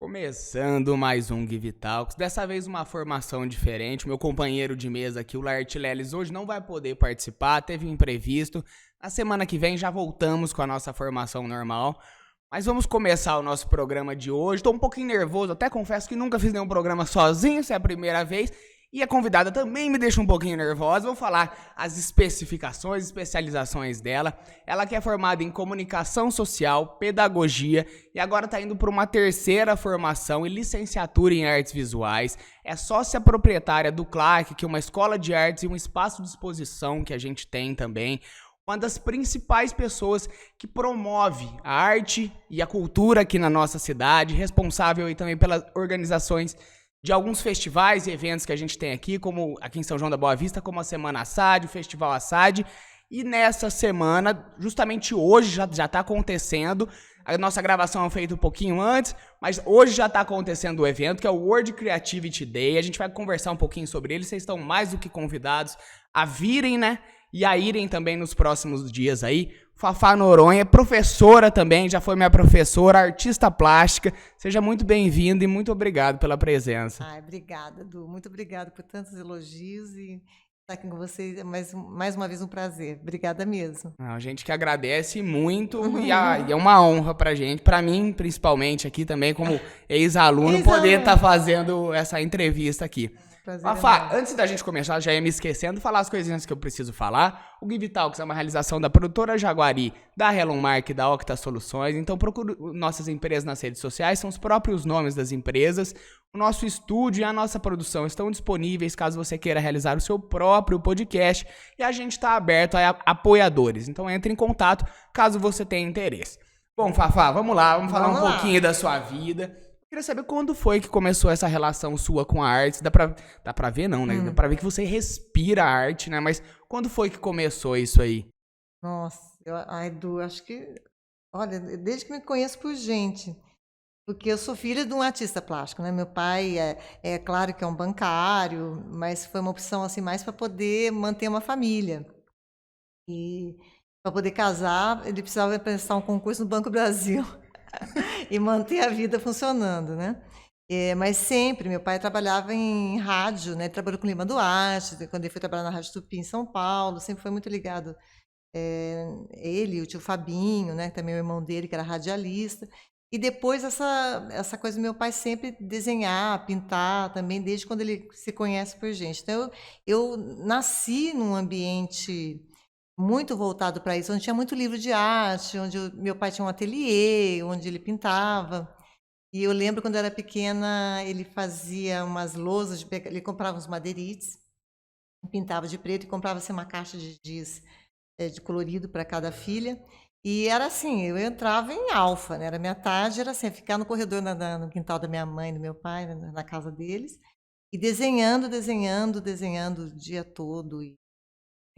Começando mais um Give Talks, dessa vez uma formação diferente. O meu companheiro de mesa aqui, o Laerte Leles, hoje não vai poder participar, teve um imprevisto. Na semana que vem já voltamos com a nossa formação normal. Mas vamos começar o nosso programa de hoje. Estou um pouquinho nervoso, até confesso que nunca fiz nenhum programa sozinho, essa é a primeira vez. E a convidada também me deixa um pouquinho nervosa. Vou falar as especificações, especializações dela. Ela que é formada em comunicação social, pedagogia e agora está indo para uma terceira formação em licenciatura em artes visuais. É sócia proprietária do Clark, que é uma escola de artes e um espaço de exposição que a gente tem também. Uma das principais pessoas que promove a arte e a cultura aqui na nossa cidade, responsável aí também pelas organizações de alguns festivais e eventos que a gente tem aqui, como aqui em São João da Boa Vista, como a Semana Assad, o Festival Assad. E nessa semana, justamente hoje, já está acontecendo. A nossa gravação é feita um pouquinho antes, mas hoje já está acontecendo o evento, que é o World Creativity Day. A gente vai conversar um pouquinho sobre ele. Vocês estão mais do que convidados a virem, né? E a irem também nos próximos dias aí. Fafá Noronha é professora também, já foi minha professora, artista plástica. Seja muito bem-vinda e muito obrigado pela presença. Ai, obrigada, Edu. Muito obrigada por tantos elogios e estar aqui com vocês é mais uma vez um prazer. Obrigada mesmo. A gente que agradece muito e é uma honra pra gente, pra mim principalmente aqui também como ex-aluno, poder estar fazendo essa entrevista aqui. Fafá, antes da gente começar, já ia me esquecendo, falar as coisinhas que eu preciso falar. O Give Talks é uma realização da produtora Jaguari, da Helon Mark e da Octa Soluções. Então procure nossas empresas nas redes sociais, são os próprios nomes das empresas. O nosso estúdio e a nossa produção estão disponíveis caso você queira realizar o seu próprio podcast. E a gente está aberto a apoiadores, então entre em contato caso você tenha interesse. Bom, Fafá, vamos lá, vamos falar um pouquinho da sua vida. Queria saber quando foi que começou essa relação sua com a arte. Dá pra ver não, né? Dá pra ver que você respira a arte, né? Mas quando foi que começou isso aí? Nossa, Edu, acho que... Olha, desde que me conheço por gente. Porque eu sou filha de um artista plástico, né? Meu pai é claro que é um bancário, mas foi uma opção assim mais para poder manter uma família. E para poder casar, ele precisava prestar um concurso no Banco Brasil e manter a vida funcionando, né? Mas sempre, meu pai trabalhava em rádio, né? Ele trabalhou com Lima Duarte, quando ele foi trabalhar na Rádio Tupi em São Paulo, sempre foi muito ligado. Ele, o tio Fabinho, né? Também o irmão dele, que era radialista. E depois essa coisa do meu pai sempre desenhar, pintar também, desde quando ele se conhece por gente. Então, eu nasci num ambiente muito voltado para isso, onde tinha muito livro de arte, onde meu pai tinha um ateliê, onde ele pintava. E eu lembro quando eu era pequena, ele fazia umas lousas, ele comprava uns madeirites, pintava de preto e comprava assim, uma caixa de giz de colorido para cada filha. E era assim, eu entrava em alfa, né? Era minha tarde, era assim, ficar no corredor no quintal da minha mãe e do meu pai, né? Na casa deles, e desenhando o dia todo.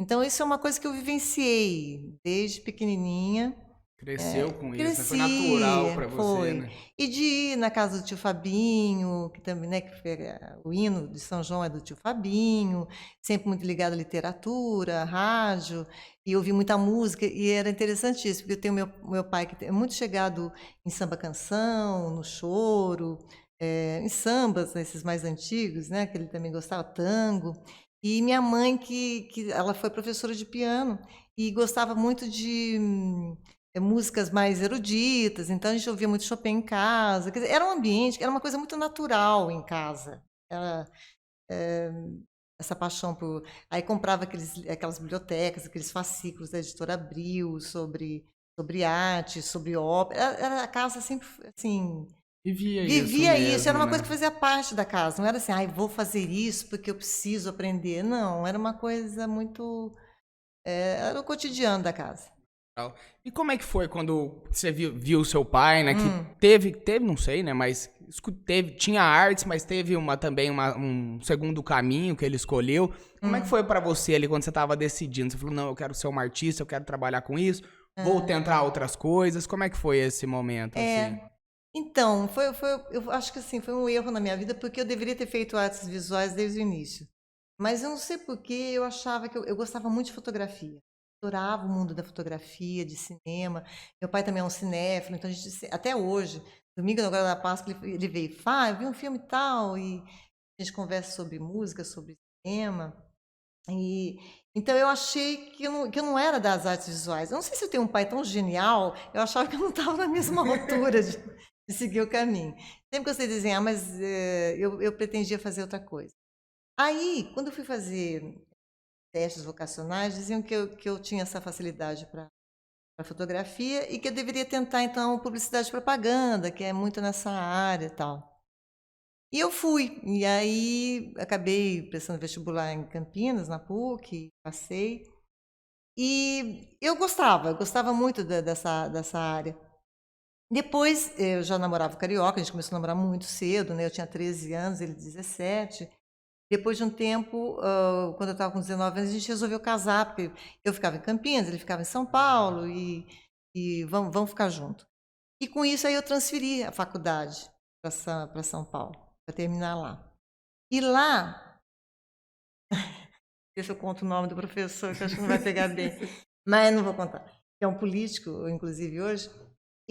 Então, isso é uma coisa que eu vivenciei desde pequenininha. Cresceu com isso, né? Foi Cresci, natural pra você, foi. né? E de ir na casa do tio Fabinho, que também, né, que foi, o hino de São João é do tio Fabinho, sempre muito ligado à literatura, à rádio, e ouvi muita música, e era interessante isso, porque eu tenho meu pai que é muito chegado em samba-canção, no choro, em sambas, esses mais antigos, né, que ele também gostava, tango, e minha mãe, que ela foi professora de piano, e gostava muito de músicas mais eruditas, então a gente ouvia muito Chopin em casa. Quer dizer, era um ambiente, era uma coisa muito natural em casa. Era, essa paixão por. Aí comprava aquelas bibliotecas, aqueles fascículos da editora Abril sobre arte, sobre ópera. A casa sempre assim. Vivia Vivia isso, era mesmo, uma né? coisa que fazia parte da casa. Não era assim, ai, vou fazer isso porque eu preciso aprender. Não, era uma coisa muito. Era o cotidiano da casa. E como é que foi quando você viu o seu pai, né? Que teve, não sei, né? Mas tinha artes, mas teve também um segundo caminho que ele escolheu. Como é que foi pra você ali quando você tava decidindo? Você falou, não, eu quero ser uma artista, eu quero trabalhar com isso, vou tentar outras coisas. Como é que foi esse momento, assim? Então, eu acho que assim, foi um erro na minha vida, porque eu deveria ter feito artes visuais desde o início. Mas eu não sei por que eu achava que eu gostava muito de fotografia. Adorava o mundo da fotografia, de cinema. Meu pai também é um cinéfilo, então até hoje, domingo, agora da Páscoa, ele veio, Fá, eu vi um filme e tal, e a gente conversa sobre música, sobre cinema. E, então eu achei que eu não era das artes visuais. Eu não sei se eu tenho um pai tão genial, eu achava que eu não estava na mesma altura de seguir o caminho. Sempre gostei de desenhar, mas eu pretendia fazer outra coisa. Aí, quando eu fui fazer testes vocacionais, diziam que eu tinha essa facilidade para fotografia e que eu deveria tentar, então, publicidade e propaganda, que é muito nessa área e tal. E eu fui, e aí acabei prestando vestibular em Campinas, na PUC, passei. E eu gostava muito dessa área. Depois, eu já namorava o carioca, a gente começou a namorar muito cedo, né? Eu tinha 13 anos, ele 17. Depois de um tempo, quando eu estava com 19 anos, a gente resolveu casar, porque eu ficava em Campinas, ele ficava em São Paulo, e vamos ficar junto. E com isso aí eu transferi a faculdade para São Paulo, para terminar lá. E lá, deixa eu conto o nome do professor, que eu acho que não vai pegar bem, mas não vou contar. É um político, inclusive hoje.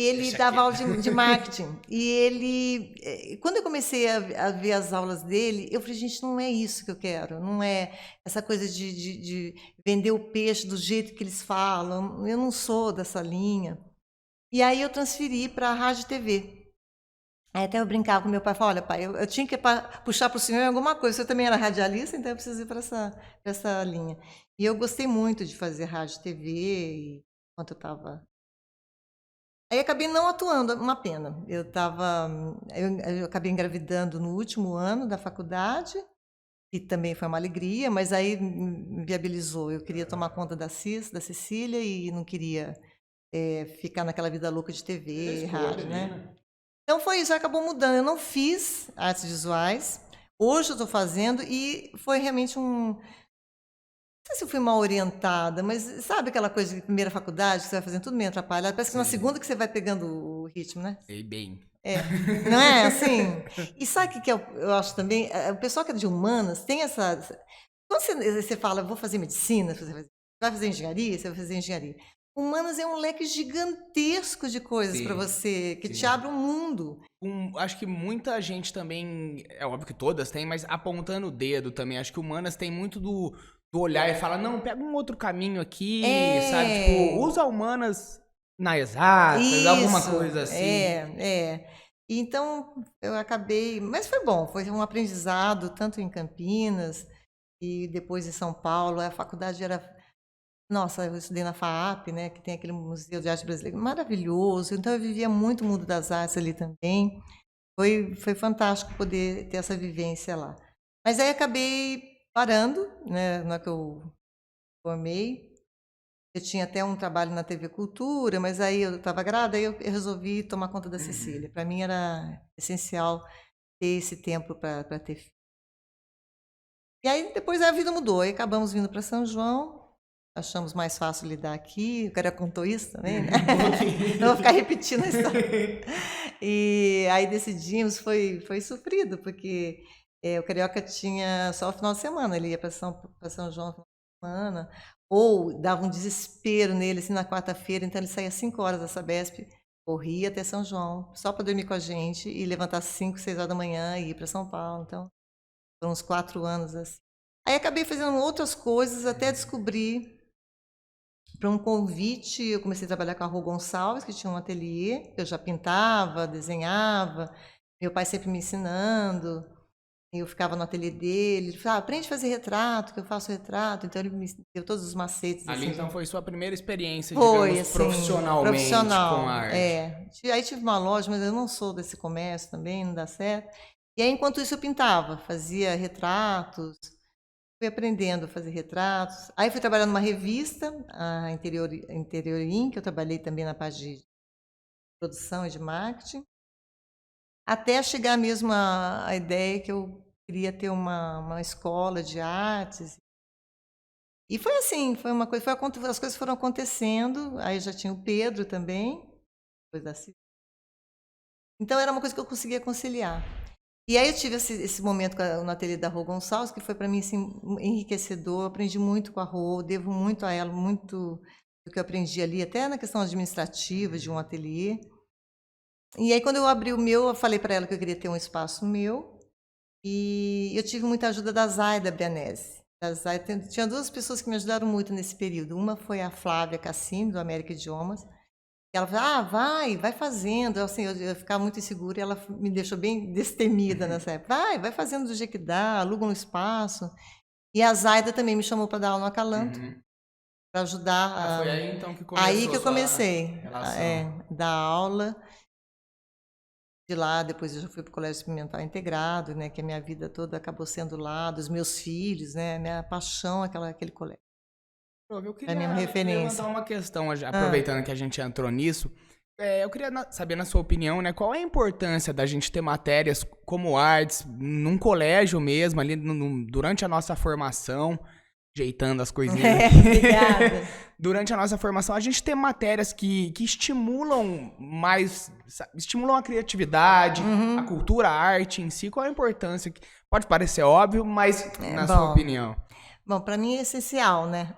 Ele Deixa dava aula quieto. de marketing. E ele, quando eu comecei a ver as aulas dele, eu falei, gente, não é isso que eu quero. Não é essa coisa de vender o peixe do jeito que eles falam. Eu não sou dessa linha. E aí eu transferi para a rádio e TV. Aí até eu brincava com meu pai, falava, olha pai, eu tinha que puxar para o senhor em alguma coisa, o senhor também era radialista, então eu preciso ir para essa linha. E eu gostei muito de fazer rádio e TV, enquanto eu estava... Aí acabei não atuando, uma pena. Eu acabei engravidando no último ano da faculdade, que também foi uma alegria, mas aí me viabilizou. Eu queria tomar conta da da Cecília, e não queria ficar naquela vida louca de TV, rádio, né? Então foi isso, acabou mudando. Eu não fiz artes visuais, hoje eu estou fazendo, e foi realmente não sei se eu fui mal orientada, mas sabe aquela coisa de primeira faculdade, que você vai fazendo tudo meio atrapalhado? Parece que na Sim, segunda que você vai pegando o ritmo, né? sei bem. É, não é assim? E sabe o que eu acho também? O pessoal que é de humanas tem essa. Quando você fala, vou fazer medicina, você vai fazer engenharia, você vai fazer engenharia. Humanas é um leque gigantesco de coisas para Sim, você, que te sim. abre um mundo. Acho que muita gente também, é óbvio que todas têm, mas apontando o dedo também. Acho que humanas tem muito do olhar e fala, não, pega um outro caminho aqui, sabe? Tipo, É, usa humanas na exatas, alguma isso, coisa assim. é. E então eu acabei, mas foi bom, foi um aprendizado tanto em Campinas e depois em São Paulo. A faculdade era, nossa, eu estudei na FAAP, né, que tem aquele Museu de Arte Brasileira maravilhoso. Então eu vivia muito o mundo das artes ali também. Foi fantástico poder ter essa vivência lá. Mas aí acabei parando, né, na que eu formei. Eu tinha até um trabalho na TV Cultura, mas aí eu estava grávida, aí eu resolvi tomar conta da Cecília. Uhum. Para mim era essencial ter esse tempo para ter filho. E aí depois a vida mudou, aí acabamos vindo para São João, achamos mais fácil lidar aqui. O cara contou isso também, né? Um Não vou pouquinho. ficar repetindo a história. E aí decidimos, foi sofrido, porque o Carioca tinha só o final de semana, ele ia para São João no final de semana, ou dava um desespero nele, assim, na quarta-feira, então ele saía às 5 horas da Sabesp, corria até São João, só para dormir com a gente, e levantar às 5, 6 horas da manhã e ir para São Paulo. Então, foram uns 4 anos assim. Aí acabei fazendo outras coisas até descobrir, para um convite, eu comecei a trabalhar com a Rô Gonçalves, que tinha um ateliê. Eu já pintava, desenhava, meu pai sempre me ensinando. Eu ficava no ateliê dele, ele falava, aprende a fazer retrato, que eu faço retrato. Então ele me deu todos os macetes Ali assim. então foi sua primeira experiência, Foi digamos, assim, profissionalmente com a profissional. arte. Aí tive uma loja, mas eu não sou desse comércio também, não dá certo. E aí, enquanto isso, eu pintava, fazia retratos, fui aprendendo a fazer retratos. Aí fui trabalhar numa revista, a Interior In, que eu trabalhei também na parte de produção e de marketing, até chegar mesmo à ideia que eu queria ter uma escola de artes. E foi assim, foi uma coisa, as coisas foram acontecendo. Aí já tinha o Pedro também, depois da então era uma coisa que eu conseguia conciliar. E aí eu tive esse momento no ateliê da Rô Gonçalves, que foi para mim assim, enriquecedor. Eu aprendi muito com a Rô, devo muito a ela, muito do que eu aprendi ali, até na questão administrativa de um ateliê. E aí, quando eu abri o meu, eu falei para ela que eu queria ter um espaço meu. E eu tive muita ajuda da Zaida Brianese. Tinha duas pessoas que me ajudaram muito nesse período. Uma foi a Flávia Cassini, do América Idiomas. Ela falou, vai fazendo. Assim, eu ficava muito insegura e ela me deixou bem destemida nessa época. Vai fazendo do jeito que dá, aluga um espaço. E a Zaida também me chamou para dar aula no Acalanto, para ajudar. Foi aí então que Aí começou que a eu sua comecei relação. dar aula. De lá, depois eu já fui para o Colégio Experimental Integrado, né, que a minha vida toda acabou sendo lá, dos meus filhos, né, minha paixão aquele colégio. Eu Para mim é uma queria referência. levantar uma questão, Ah. aproveitando que a gente entrou nisso. Eu queria saber, na sua opinião, né, qual é a importância da gente ter matérias como artes num colégio mesmo, ali durante a nossa formação, ajeitando as coisinhas aqui. Obrigada. Durante a nossa formação, a gente ter matérias que estimulam mais, estimulam a criatividade, a cultura, a arte em si. Qual é a importância? Pode parecer óbvio, mas na sua opinião. Bom, para mim é essencial, né?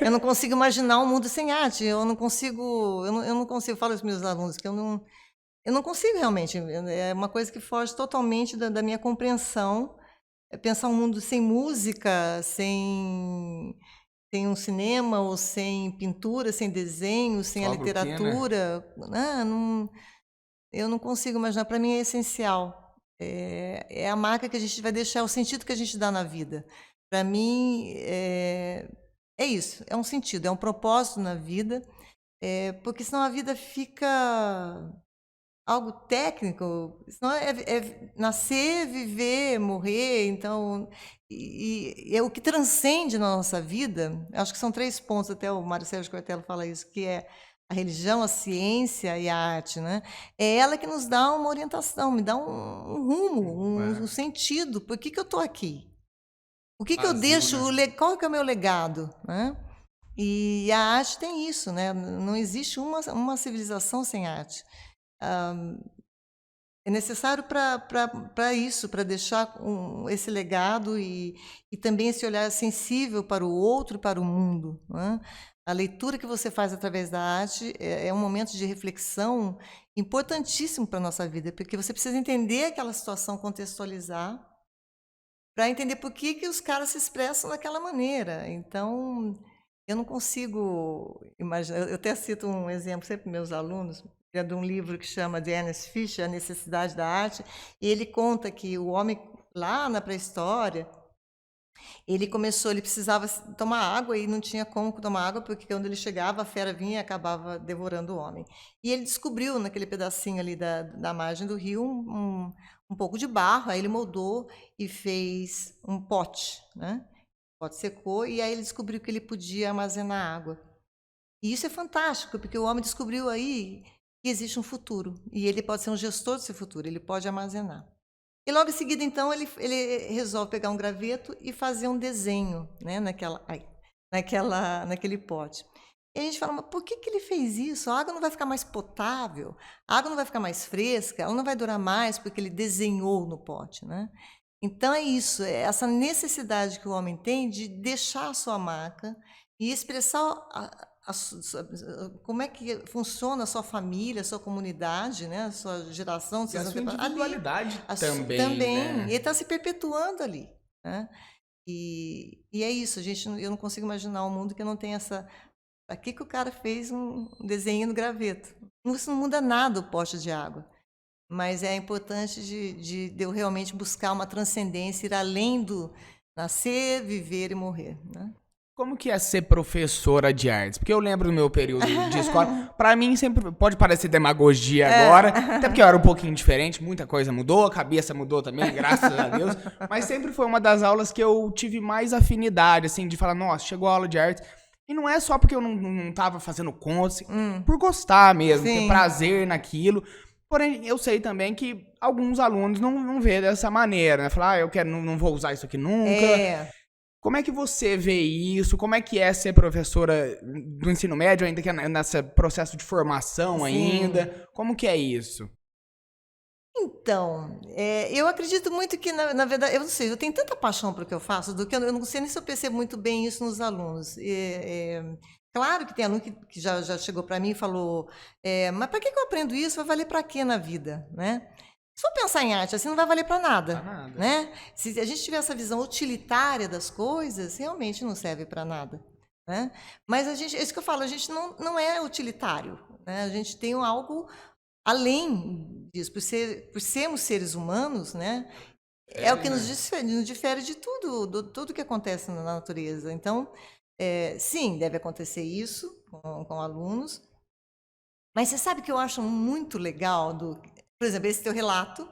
Eu não consigo imaginar um mundo sem arte. Eu não consigo, eu falo aos meus alunos que eu não consigo realmente. É uma coisa que foge totalmente da minha compreensão. É pensar um mundo sem música, sem um cinema, ou sem pintura, sem desenho, sem a Só Burkina. literatura. Eu não consigo imaginar. Para mim é essencial. É a marca que a gente vai deixar, é o sentido que a gente dá na vida. Para mim, é isso, é um sentido, é um propósito na vida, porque senão a vida fica algo técnico, senão é nascer, viver, morrer, então, é o que transcende na nossa vida, acho que são 3 pontos, até o Mário Sérgio Cortella fala isso, que é a religião, a ciência e a arte, né? É ela que nos dá uma orientação, me dá um rumo, um sentido, por que eu estou aqui? O que eu deixo, qual que é o meu legado, né? E a arte tem isso, né? Não existe uma civilização sem arte. É necessário para isso, para deixar esse legado e também esse olhar sensível para o outro e para o mundo, né? A leitura que você faz através da arte é um momento de reflexão importantíssimo para a nossa vida, porque você precisa entender aquela situação, contextualizar, para entender por que os caras se expressam daquela maneira. Então, eu não consigo imaginar. Eu até cito um exemplo sempre para meus alunos, que é de um livro que chama de Ernest Fischer, A Necessidade da Arte, e ele conta que o homem, lá na pré-história, ele precisava tomar água e não tinha como tomar água, porque quando ele chegava, a fera vinha e acabava devorando o homem. E ele descobriu, naquele pedacinho ali da margem do rio, um pouco de barro, aí ele moldou e fez um pote, né? O pote secou, e aí ele descobriu que ele podia armazenar água. E isso é fantástico, porque o homem descobriu aí que existe um futuro, e ele pode ser um gestor desse futuro, ele pode armazenar. E logo em seguida, então, ele resolve pegar um graveto e fazer um desenho, né, naquele pote. E a gente fala, mas por que ele fez isso? A água não vai ficar mais potável, a água não vai ficar mais fresca, ela não vai durar mais porque ele desenhou no pote, né? Então é isso, é essa necessidade que o homem tem de deixar a sua marca e expressar como é que funciona a sua família, a sua comunidade, né? A sua geração, E a sua individualidade também, também. né? Ele está se perpetuando ali, né? E é isso, eu não consigo imaginar um mundo que não tem essa. Aqui que o cara fez um desenho no graveto. Isso não muda nada o pote de água. Mas é importante de eu realmente buscar uma transcendência, ir além do nascer, viver e morrer, né? Como que é ser professora de artes? Porque eu lembro do meu período de escola. Pra mim sempre pode parecer demagogia agora, até porque eu era um pouquinho diferente, muita coisa mudou, a cabeça mudou também, graças a Deus. Mas sempre foi uma das aulas que eu tive mais afinidade, assim, de falar, nossa, chegou a aula de artes. E não é só porque eu não tava fazendo conta, assim, por gostar mesmo, ter prazer naquilo. Porém, eu sei também que alguns alunos não vê dessa maneira, né? Falar, eu quero, não vou usar isso aqui nunca. Como é que você vê isso? Como é que é ser professora do ensino médio, ainda que é nesse processo de formação ainda? Como que é isso? Então, eu acredito muito que, na verdade, eu não sei, eu tenho tanta paixão pelo que eu faço, do que eu não sei nem se eu percebo muito bem isso nos alunos. Claro que tem aluno que já chegou para mim e falou, mas para que eu aprendo isso? Vai valer para quê na vida, né? Se for pensar em arte assim, não vai valer para Pra nada, nada. né? Se a gente tiver essa visão utilitária das coisas, realmente não serve para nada, né? Mas a gente, é isso que eu falo, a gente não é utilitário, né? A gente tem algo além disso, por sermos seres humanos, né? É o que nos difere de tudo que acontece na natureza. Então, sim, deve acontecer isso com alunos. Mas você sabe que eu acho muito legal por exemplo, esse teu relato.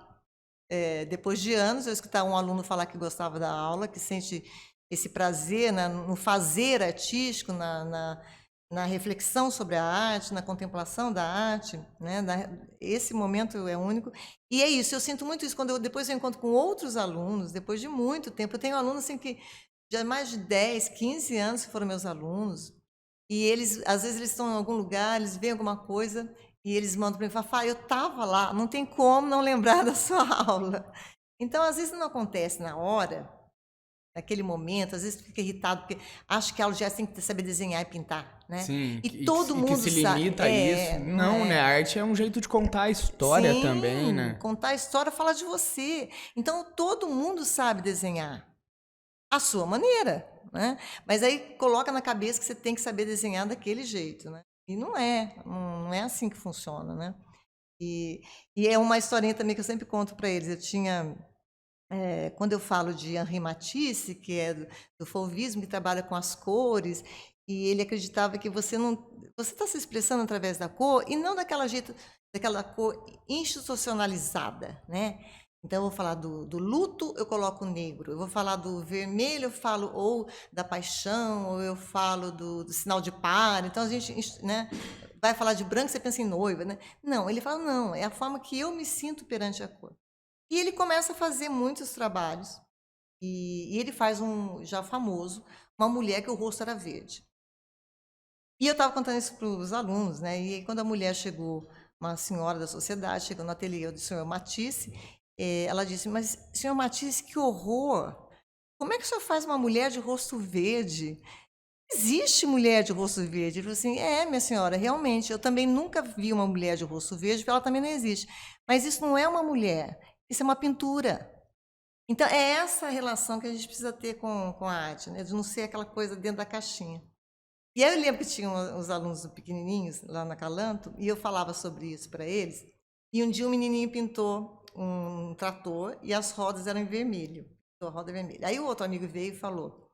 Depois de anos, eu escutar um aluno falar que gostava da aula, que sente esse prazer no fazer artístico, na reflexão sobre a arte, na contemplação da arte, né? Esse momento é único. E é isso, eu sinto muito isso quando depois eu encontro com outros alunos, depois de muito tempo. Eu tenho alunos assim, que já há mais de 10, 15 anos que foram meus alunos, e eles, às vezes, eles estão em algum lugar, eles veem alguma coisa, e eles mandam para mim, Fafá, eu estava lá, não tem como não lembrar da sua aula. Então, às vezes não acontece na hora, naquele momento, às vezes tu fica irritado, porque acho que a aula já tem que saber desenhar e pintar, né? Sim, E todo e que mundo se sabe. limita a isso. Não Não, né? A é. arte é um jeito de contar a história também, Sim, né? contar a história, falar de você. Então, todo mundo sabe desenhar. À sua maneira, né? Mas aí coloca na cabeça que você tem que saber desenhar daquele jeito, né? E não é assim que funciona, né? E é uma historinha também que eu sempre conto para eles. Eu tinha, quando eu falo de Henri Matisse, que é do fauvismo, que trabalha com as cores, e ele acreditava que você está se expressando através da cor e não daquela cor institucionalizada, né? Então, eu vou falar do luto, eu coloco o negro. Eu vou falar do vermelho, eu falo ou da paixão, ou eu falo do sinal de par. Então, a gente, né, vai falar de branco, você pensa em noiva, né? Não, ele fala, não, é a forma que eu me sinto perante a cor. E ele começa a fazer muitos trabalhos. E ele faz já famoso, uma mulher que o rosto era verde. E eu estava contando isso para os alunos, né? E aí, quando a mulher chegou, uma senhora da sociedade, chegou no ateliê do senhor Matisse, ela disse, mas, senhor Matisse, que horror! Como é que o senhor faz uma mulher de rosto verde? Existe mulher de rosto verde? Ele falou assim, minha senhora, realmente, eu também nunca vi uma mulher de rosto verde, porque ela também não existe. Mas isso não é uma mulher, isso é uma pintura. Então, é essa relação que a gente precisa ter com a arte, né? De não ser aquela coisa dentro da caixinha. E aí eu lembro que tinham os alunos pequenininhos lá na Calanto, e eu falava sobre isso para eles, e um dia um menininho pintou um trator e as rodas eram em vermelho, a roda vermelha. Aí o outro amigo veio e falou,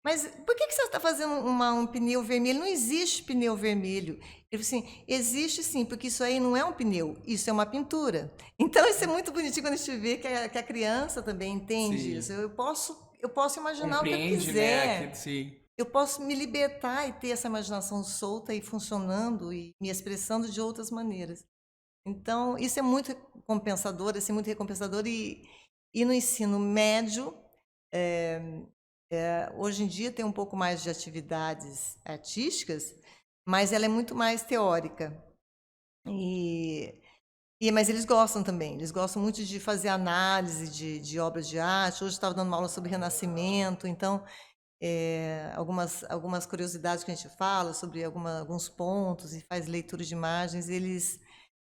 mas por que você está fazendo um pneu vermelho? Não existe pneu vermelho. Ele falou assim, existe sim, porque isso aí não é um pneu, isso é uma pintura. Então isso é muito bonitinho quando a gente vê que a criança também entende Sim. isso. Eu posso imaginar o que eu Compreende, quiser. né? Sim. Eu posso me libertar e ter essa imaginação solta e funcionando e me expressando de outras maneiras. Então, isso é muito compensador, assim, muito recompensador. E no ensino médio, hoje em dia tem um pouco mais de atividades artísticas, mas ela é muito mais teórica. Mas eles gostam também, eles gostam muito de fazer análise de obras de arte. Hoje eu estava dando uma aula sobre Renascimento, então algumas curiosidades que a gente fala sobre alguns pontos e faz leitura de imagens,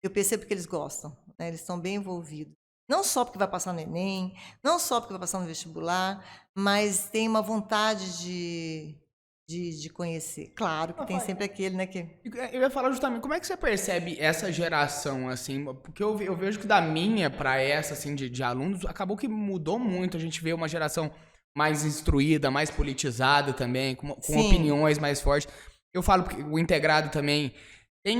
eu percebo que eles gostam, né? Eles estão bem envolvidos. Não só porque vai passar no Enem, não só porque vai passar no vestibular, mas tem uma vontade de conhecer. Claro que tem sempre aquele, né, que... Eu ia falar justamente, como é que você percebe essa geração, assim? Porque eu vejo que da minha pra essa, assim, de alunos, acabou que mudou muito. A gente vê uma geração mais instruída, mais politizada também, com Sim, opiniões mais fortes. Eu falo porque o integrado também tem,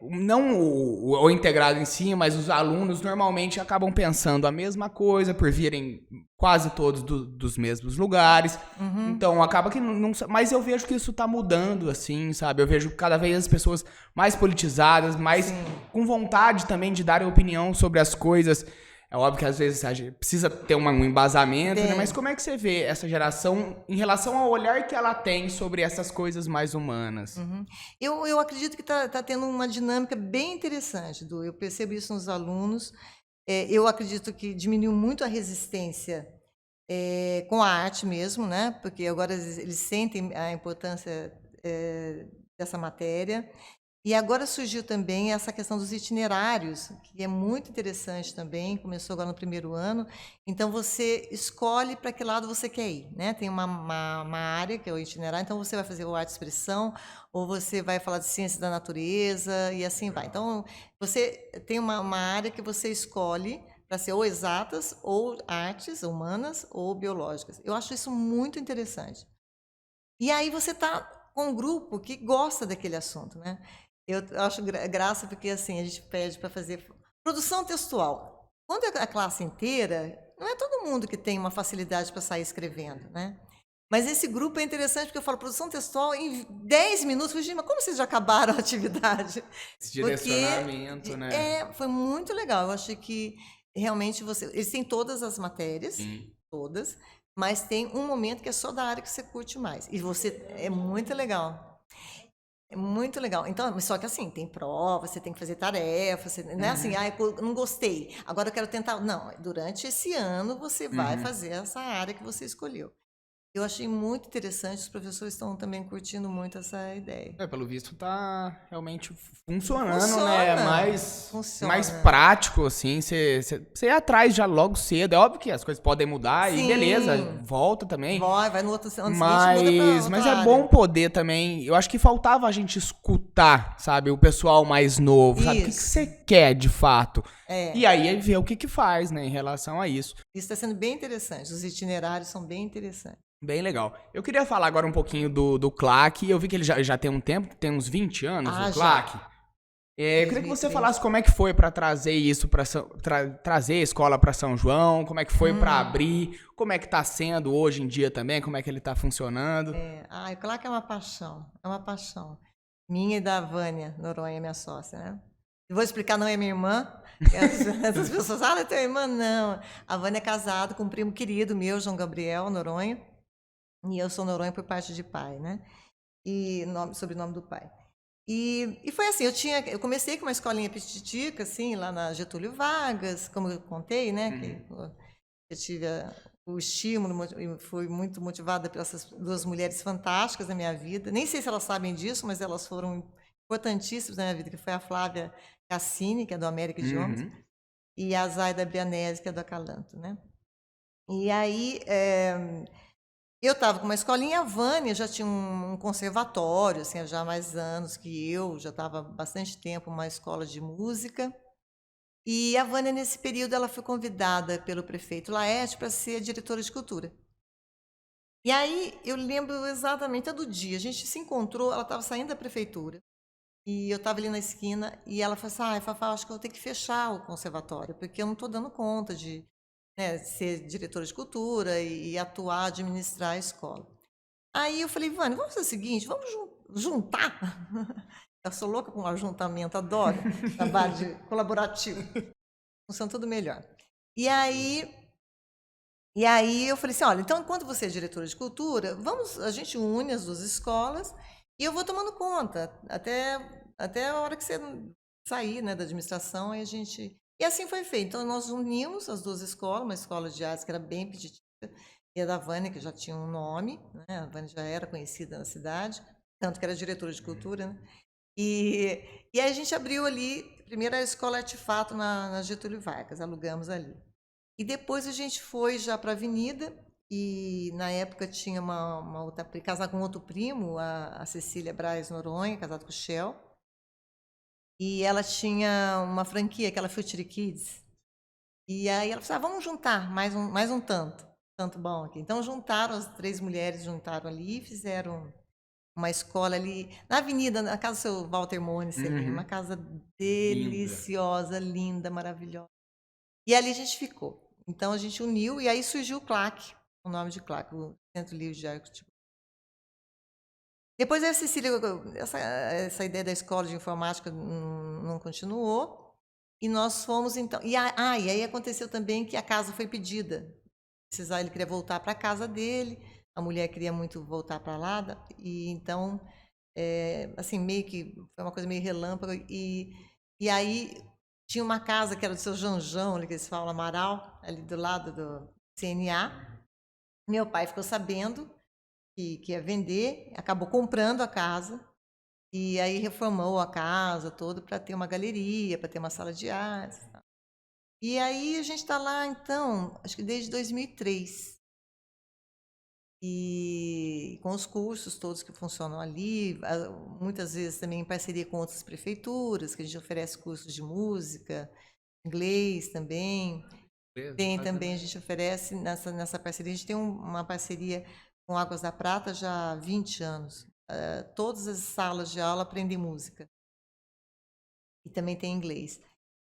não o integrado em si, mas os alunos normalmente acabam pensando a mesma coisa por virem quase todos dos mesmos lugares. Então acaba que não. Mas eu vejo que isso tá mudando, assim, sabe? Eu vejo cada vez as pessoas mais politizadas, mais com vontade também de darem opinião sobre as coisas. É óbvio que às vezes a gente precisa ter um embasamento, né? Mas como é que você vê essa geração em relação ao olhar que ela tem sobre essas coisas mais humanas? Eu acredito que está tendo uma dinâmica bem interessante, Du. Eu percebo isso nos alunos. Eu acredito que diminuiu muito a resistência com a arte mesmo, né? Porque agora eles sentem a importância dessa matéria. E agora surgiu também essa questão dos itinerários, que é muito interessante também, começou agora no primeiro ano. Então, você escolhe para que lado você quer ir, né? Tem uma área, que é o itinerário, então você vai fazer o arte-expressão, ou você vai falar de ciência da natureza, e assim vai. Então, você tem uma área que você escolhe para ser ou exatas, ou artes, humanas, ou biológicas. Eu acho isso muito interessante. E aí você está com um grupo que gosta daquele assunto, né? Eu acho graça porque assim a gente pede para fazer produção textual. Quando é a classe inteira, não é todo mundo que tem uma facilidade para sair escrevendo, né? Mas esse grupo é interessante porque eu falo produção textual em 10 minutos. Eu falei, gente, mas como vocês já acabaram a atividade? Esse Porque direcionamento, né? foi muito legal. Eu achei que realmente eles têm todas as matérias, Sim. todas, mas tem um momento que é só da área que você curte mais. E você é muito legal. É muito legal. Então, mas só que assim, tem prova, você tem que fazer tarefa, não é assim, Uhum. eu não gostei, agora eu quero tentar. Não, durante esse ano você vai Uhum. fazer essa área que você escolheu. Eu achei muito interessante, os professores estão também curtindo muito essa ideia. Pelo visto tá realmente funcionando, né? Funciona, Mais funciona. prático, assim. Você ir atrás já logo cedo. É óbvio que as coisas podem mudar e beleza, Sim, volta também. vai no outro ano seguinte muda para outra Mas é bom área. poder também. Eu acho que faltava a gente escutar, sabe? O pessoal mais novo, sabe? O que Isso, você quer de fato? E é. aí ver o que faz, né? Em relação a isso. Isso está sendo bem interessante. Os itinerários são bem interessantes. Bem legal. Eu queria falar agora um pouquinho do CLAC. Eu vi que ele já tem um tempo, tem uns 20 anos o Ah, já. CLAC. Eu queria que você 2020. falasse como é que foi para trazer isso para trazer a escola para São João, como é que foi para abrir, como é que tá sendo hoje em dia também, como é que ele tá funcionando. Claro que é uma paixão. É uma paixão. Minha e da Vânia Noronha, minha sócia, né? E vou explicar, não é minha irmã. As pessoas, não é tua irmã, não. A Vânia é casada com um primo querido meu, João Gabriel Noronha. E eu sou Noronha por parte de pai, né? E sobrenome do pai. E foi assim, eu comecei com uma escolinha pititica, assim, lá na Getúlio Vargas, como eu contei, né? Que eu tive o estímulo e fui muito motivada pelas duas mulheres fantásticas na minha vida. Nem sei se elas sabem disso, mas elas foram importantíssimas na minha vida, que foi a Flávia Cassini, que é do América Idiomas, Uhum. e a Zaida Brianese, que é do Acalanto, né? E aí, eu estava com uma escolinha, a Vânia já tinha um conservatório, assim, já há mais anos que eu, já estava há bastante tempo numa escola de música. E a Vânia, nesse período, ela foi convidada pelo prefeito Laerte para ser diretora de cultura. E aí, eu lembro exatamente do dia, a gente se encontrou, ela estava saindo da prefeitura, e eu estava ali na esquina, e ela falou assim, Fafá, acho que eu vou ter que fechar o conservatório, porque eu não estou dando conta de, né, ser diretora de cultura e atuar, administrar a escola. Aí eu falei, Vânia, vamos fazer o seguinte, vamos juntar? Eu sou louca com ajuntamento, adoro trabalho colaborativo. Funciona tudo melhor. E aí eu falei assim, olha, então enquanto você é diretora de cultura, a gente une as duas escolas e eu vou tomando conta até a hora que você sair, né, da administração, aí a gente... E assim foi feito. Então nós unimos as duas escolas, uma escola de artes que era bem peditiva, e a da Vânia, que já tinha um nome, né? A Vânia já era conhecida na cidade, tanto que era diretora de cultura, né? E aí a gente abriu ali, primeiro a escola Artefato na Getúlio Vargas, alugamos ali. E depois a gente foi já para a Avenida, e na época tinha uma outra, casada com outro primo, a Cecília Braz Noronha, casada com o Shell, e ela tinha uma franquia, aquela Future Kids. E aí ela falou, vamos juntar mais um tanto bom aqui. Então juntaram, as três mulheres juntaram ali e fizeram uma escola ali na avenida, na casa do seu Walter Mone, ali, uma Uhum. casa Linda. deliciosa, linda, maravilhosa. E ali a gente ficou. Então a gente uniu e aí surgiu o CLAC, o nome de CLAC, o Centro Livre de Arte. Depois a Cecília, essa ideia da escola de informática não continuou. E nós fomos então. E aí aconteceu também que a casa foi pedida. Ele queria voltar para a casa dele, a mulher queria muito voltar para lá, e então, assim, meio que foi uma coisa meio relâmpago. E aí tinha uma casa que era do seu Janjão, ali que eles falam, Amaral, ali do lado do CNA. Meu pai ficou sabendo que ia vender, acabou comprando a casa e aí reformou a casa toda para ter uma galeria, para ter uma sala de artes. E aí a gente está lá, então, acho que desde 2003. E com os cursos todos que funcionam ali, muitas vezes também em parceria com outras prefeituras, que a gente oferece cursos de música, inglês também. Tem também, a gente oferece nessa parceria, a gente tem uma parceria com Águas da Prata já há 20 anos. Todas as salas de aula aprendem música. E também tem inglês.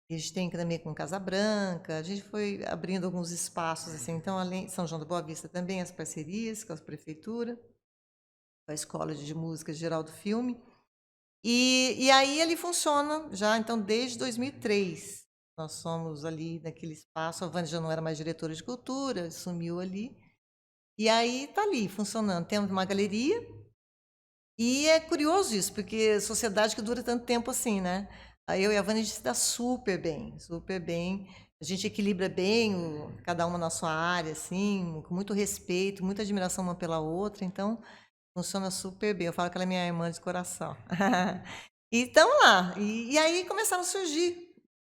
A gente tem também com Casa Branca, a gente foi abrindo alguns espaços, assim, então, além São João da Boa Vista também, as parcerias com a prefeitura, com a Escola de Música Geral do Filme. E aí ele funciona já, então, desde 2003. Nós somos ali naquele espaço, a Vânia já não era mais diretora de cultura, sumiu ali. E aí está ali, funcionando. Temos uma galeria, e é curioso isso, porque sociedade que dura tanto tempo assim, né? Aí eu e a Vânia, a gente se dá super bem, super bem. A gente equilibra bem, cada uma na sua área, assim, com muito respeito, muita admiração uma pela outra, então funciona super bem. Eu falo que ela é minha irmã de coração. E estamos lá. E aí começaram a surgir,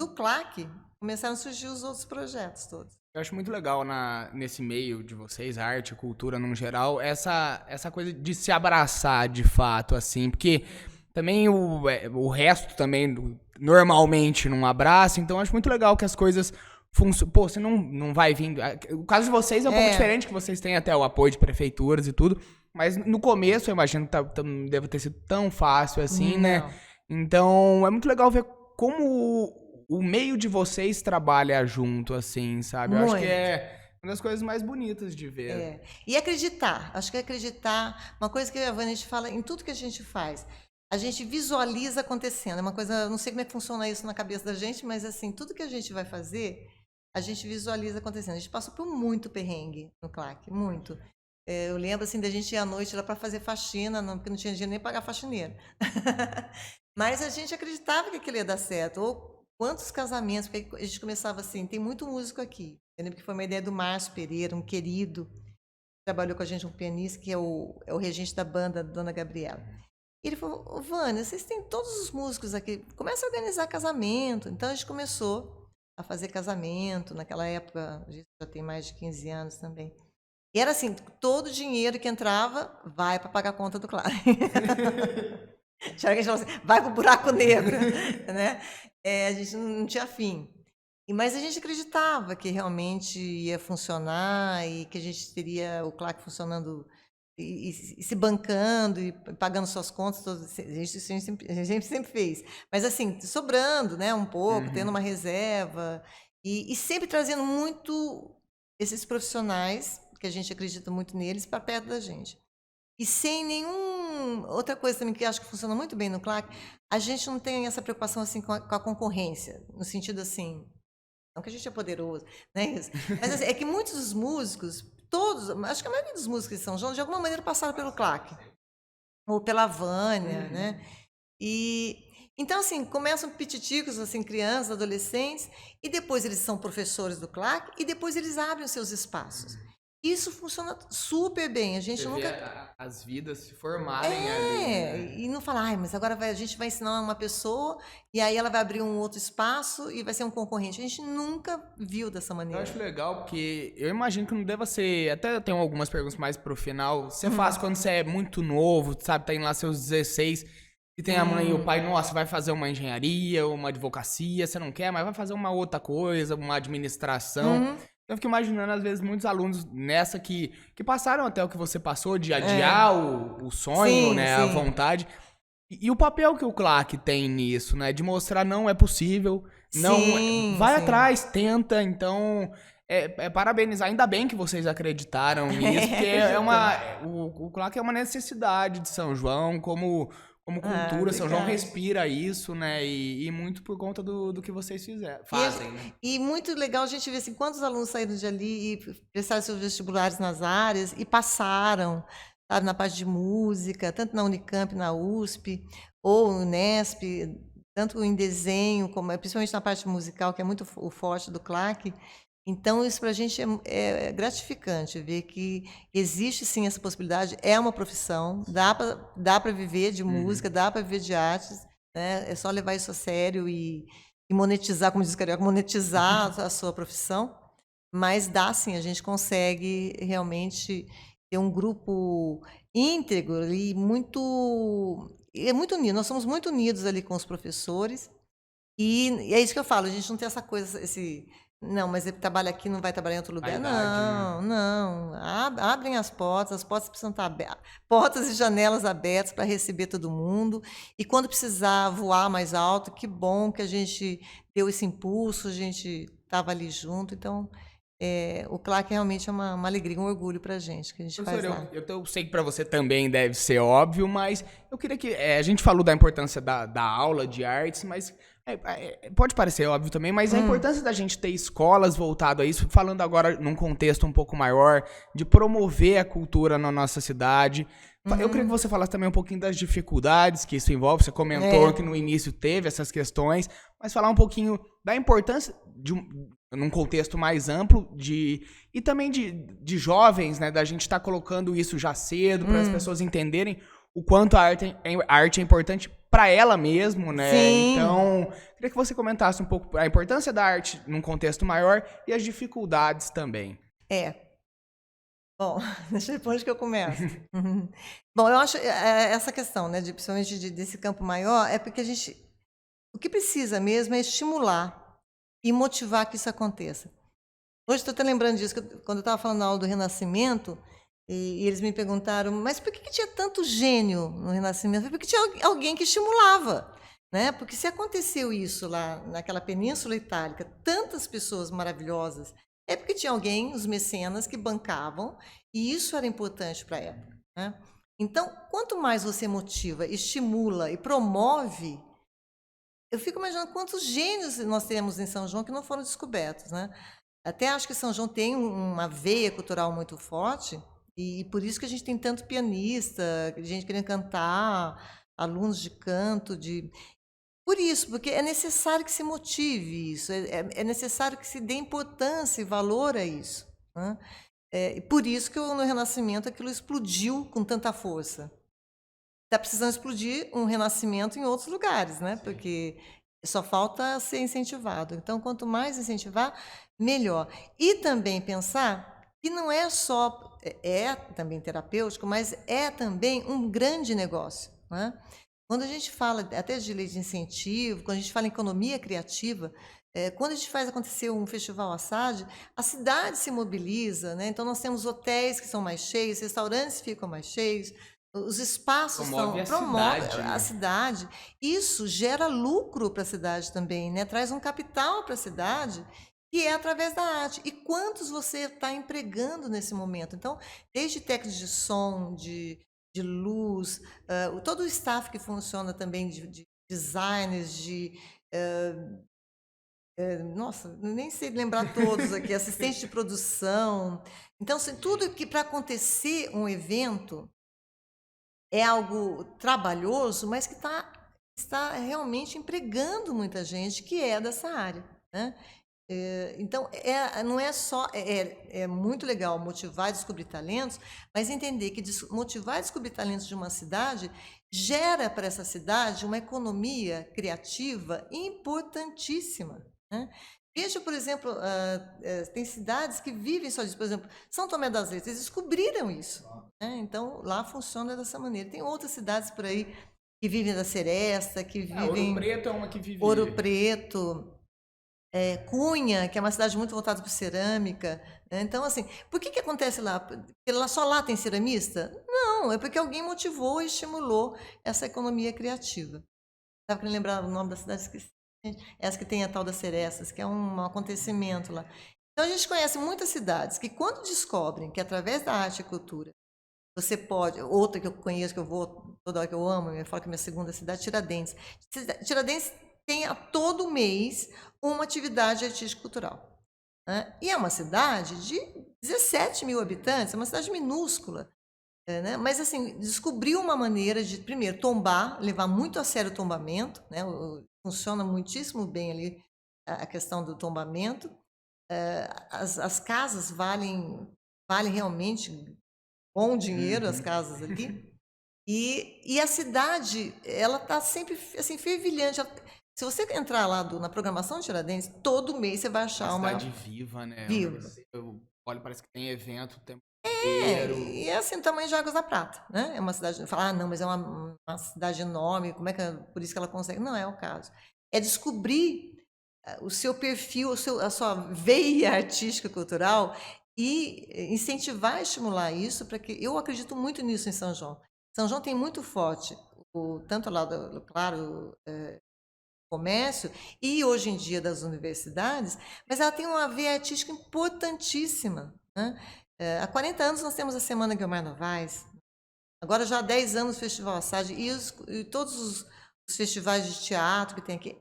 do CLAC, começaram a surgir os outros projetos todos. Eu acho muito legal nesse meio de vocês, arte, cultura no geral, essa coisa de se abraçar de fato, assim, porque também o resto também normalmente não abraça, então eu acho muito legal que as coisas funcionam. Pô, você não vai vir. O caso de vocês é um pouco diferente, que vocês têm até o apoio de prefeituras e tudo, mas no começo eu imagino que não deve ter sido tão fácil assim, né? Então é muito legal ver como o meio de vocês trabalha junto, assim, sabe? Eu acho que é uma das coisas mais bonitas de ver. E acreditar. Acho que acreditar. Uma coisa que a Vânia fala em tudo que a gente faz. A gente visualiza acontecendo. É uma coisa, não sei como é que funciona isso na cabeça da gente, mas assim, tudo que a gente vai fazer, a gente visualiza acontecendo. A gente passou por muito perrengue no CLAC, muito. Eu lembro assim da gente ir à noite lá para fazer faxina, porque não tinha dinheiro nem pagar faxineiro. Mas a gente acreditava que aquilo ia dar certo. Ou quantos casamentos, porque a gente começava assim, tem muito músico aqui. Eu lembro que foi uma ideia do Márcio Pereira, um querido, trabalhou com a gente, um pianista, que é o regente da banda, Dona Gabriela. E ele falou, Vânia, vocês têm todos os músicos aqui, começa a organizar casamento. Então a gente começou a fazer casamento, naquela época, a gente já tem mais de 15 anos também. E era assim, todo o dinheiro que entrava, vai para pagar a conta do CLAC. Tinha que a gente falava assim, vai pro buraco negro, né? A gente não tinha fim. Mas a gente acreditava que realmente ia funcionar e que a gente teria o CLAC funcionando e se bancando e pagando suas contas. Todas, a gente sempre fez. Mas assim, sobrando, né, um pouco, tendo uma reserva e sempre trazendo muito esses profissionais, que a gente acredita muito neles, para perto da gente. E sem outra coisa também que eu acho que funciona muito bem no CLAC, a gente não tem essa preocupação assim com a concorrência, no sentido assim, não que a gente é poderoso, não é isso. Mas assim, é que muitos dos músicos, todos, acho que a maioria dos músicos de São João, de alguma maneira passaram pelo CLAC, ou pela Vânia, né? E então assim, começam pititicos, assim, crianças, adolescentes, e depois eles são professores do CLAC, e depois eles abrem os seus espaços. Isso funciona super bem. A gente Você nunca. Vê as vidas se formarem ali. Né? E não falar, mas agora a gente vai ensinar uma pessoa e aí ela vai abrir um outro espaço e vai ser um concorrente. A gente nunca viu dessa maneira. Eu acho legal porque eu imagino que não deva ser. Até eu tenho algumas perguntas mais pro final. Você faz quando você é muito novo, sabe? Tá indo lá seus 16. E tem a mãe e o pai, nossa, vai fazer uma engenharia, uma advocacia, você não quer, mas vai fazer uma outra coisa, uma administração. Eu fico imaginando, às vezes, muitos alunos nessa que passaram até o que você passou, de adiar o sonho, né, a vontade. E o papel que o CLAC tem nisso, né, de mostrar não é possível, não vai atrás, tenta, então... parabenizar, ainda bem que vocês acreditaram nisso, porque o CLAC é uma necessidade de São João, como cultura, São João respira isso, né? E muito por conta do que vocês fazem, né? E muito legal a gente ver assim, quantos alunos saíram de ali e prestaram seus vestibulares nas áreas e passaram, sabe, na parte de música, tanto na Unicamp, na USP, ou no Unesp, tanto em desenho, como principalmente na parte musical, que é muito o forte do CLAC. Então, isso para a gente é gratificante ver que existe sim essa possibilidade, é uma profissão, dá para viver de música, dá para viver de artes, né? É só levar isso a sério e monetizar, como diz o carioca, monetizar a sua profissão, mas dá sim, a gente consegue realmente ter um grupo íntegro e muito unido, nós somos muito unidos ali com os professores, e é isso que eu falo, a gente não tem essa coisa, não, mas ele trabalha aqui, não vai trabalhar em outro lugar. Vaidade, né? Não, não. Abrem as portas precisam estar abertas, portas e janelas abertas para receber todo mundo. E quando precisar voar mais alto, que bom que a gente deu esse impulso, a gente estava ali junto. Então, o CLAC realmente é uma alegria, um orgulho para a gente, que a gente faz Professor, lá. eu sei que para você também deve ser óbvio, mas eu queria que. A gente falou da importância da aula de artes, mas pode parecer óbvio também, mas a importância da gente ter escolas voltado a isso, falando agora num contexto um pouco maior, de promover a cultura na nossa cidade. Eu queria que você falasse também um pouquinho das dificuldades que isso envolve. Você comentou que no início teve essas questões, mas falar um pouquinho da importância num contexto mais amplo e também de jovens, né? Da gente estar colocando isso já cedo para as pessoas entenderem o quanto a arte é importante para ela mesmo, né? Sim. Então, queria que você comentasse um pouco a importância da arte num contexto maior e as dificuldades também. Bom, deixa eu ver por onde que eu começo. Bom, eu acho essa questão, né, principalmente desse campo maior, é porque o que precisa mesmo é estimular e motivar que isso aconteça. Hoje estou até lembrando disso, quando eu estava falando na aula do Renascimento, e eles me perguntaram, mas por que tinha tanto gênio no Renascimento? Porque tinha alguém que estimulava, né? Porque se aconteceu isso lá naquela Península Itálica, tantas pessoas maravilhosas, é porque tinha alguém, os mecenas, que bancavam, e isso era importante para a época, né? Então, quanto mais você motiva, estimula e promove, eu fico imaginando quantos gênios nós temos em São João que não foram descobertos, né? Até acho que São João tem uma veia cultural muito forte, e por isso que a gente tem tanto pianista, gente querendo cantar, alunos de canto, por isso, porque é necessário que se motive isso, é necessário que se dê importância e valor a isso, né? E por isso que no Renascimento aquilo explodiu com tanta força. Está precisando explodir um renascimento em outros lugares, né? Porque só falta ser incentivado. Então, quanto mais incentivar, melhor. E também pensar que não é só, também terapêutico, mas é também um grande negócio, né? Quando a gente fala até de lei de incentivo, quando a gente fala em economia criativa, quando a gente faz acontecer um festival Assad, a cidade se mobiliza, né? Então nós temos hotéis que são mais cheios, restaurantes ficam mais cheios, os espaços promovem a cidade. Isso gera lucro para a cidade também, né? Traz um capital para a cidade que é através da arte. E quantos você está empregando nesse momento? Então, desde técnicos de som, de luz, todo o staff que funciona também de designers, nossa, nem sei lembrar todos aqui, assistente de produção. Então, assim, tudo que para acontecer um evento é algo trabalhoso, mas que está realmente empregando muita gente que é dessa área, né? Então, não é só. É muito legal motivar e descobrir talentos, mas entender que motivar e descobrir talentos de uma cidade gera para essa cidade uma economia criativa importantíssima, né? Veja, por exemplo, tem cidades que vivem só disso. Por exemplo, São Tomé das Letras, eles descobriram isso, né? Então, lá funciona dessa maneira. Tem outras cidades por aí que vivem da seresta, que vivem. Ouro Preto é uma que vive. Ouro Preto. Cunha, que é uma cidade muito voltada para cerâmica, né? Então, assim, por que acontece lá? Porque só lá tem ceramista? Não, é porque alguém motivou e estimulou essa economia criativa. Estava querendo lembrar o nome da cidade, esqueci. Essa que tem a tal das Serestas, que é um acontecimento lá. Então, a gente conhece muitas cidades que, quando descobrem que através da arte e cultura você pode. Outra que eu conheço, que eu vou toda hora que eu amo, eu falo que é minha segunda cidade, Tiradentes. Tiradentes tem a todo mês uma atividade artístico-cultural, né? E é uma cidade de 17 mil habitantes, é uma cidade minúscula, né? Mas, assim, descobriu uma maneira de, primeiro, tombar, levar muito a sério o tombamento, né? Funciona muitíssimo bem ali a questão do tombamento, as casas valem realmente bom dinheiro, as casas ali. E a cidade, ela está sempre assim, fervilhante. Se você entrar lá na programação de Tiradentes, todo mês você vai achar Uma uma cidade viva, né? viva. Eu olho, parece que tem evento o tempo inteiro. E é assim o tamanho de Águas da Prata, né? É uma cidade, fala, não, mas é uma cidade enorme, como é que por isso que ela consegue? Não é o caso. É descobrir o seu perfil, a sua veia artística cultural e incentivar, estimular isso, para que eu acredito muito nisso em São João. São João tem muito forte, tanto lá claro, comércio e hoje em dia das universidades, mas ela tem uma veia artística importantíssima, né? Há 40 anos nós temos a Semana Guiomar Novaes, agora já há 10 anos o Festival Assad e todos os festivais de teatro que tem aqui.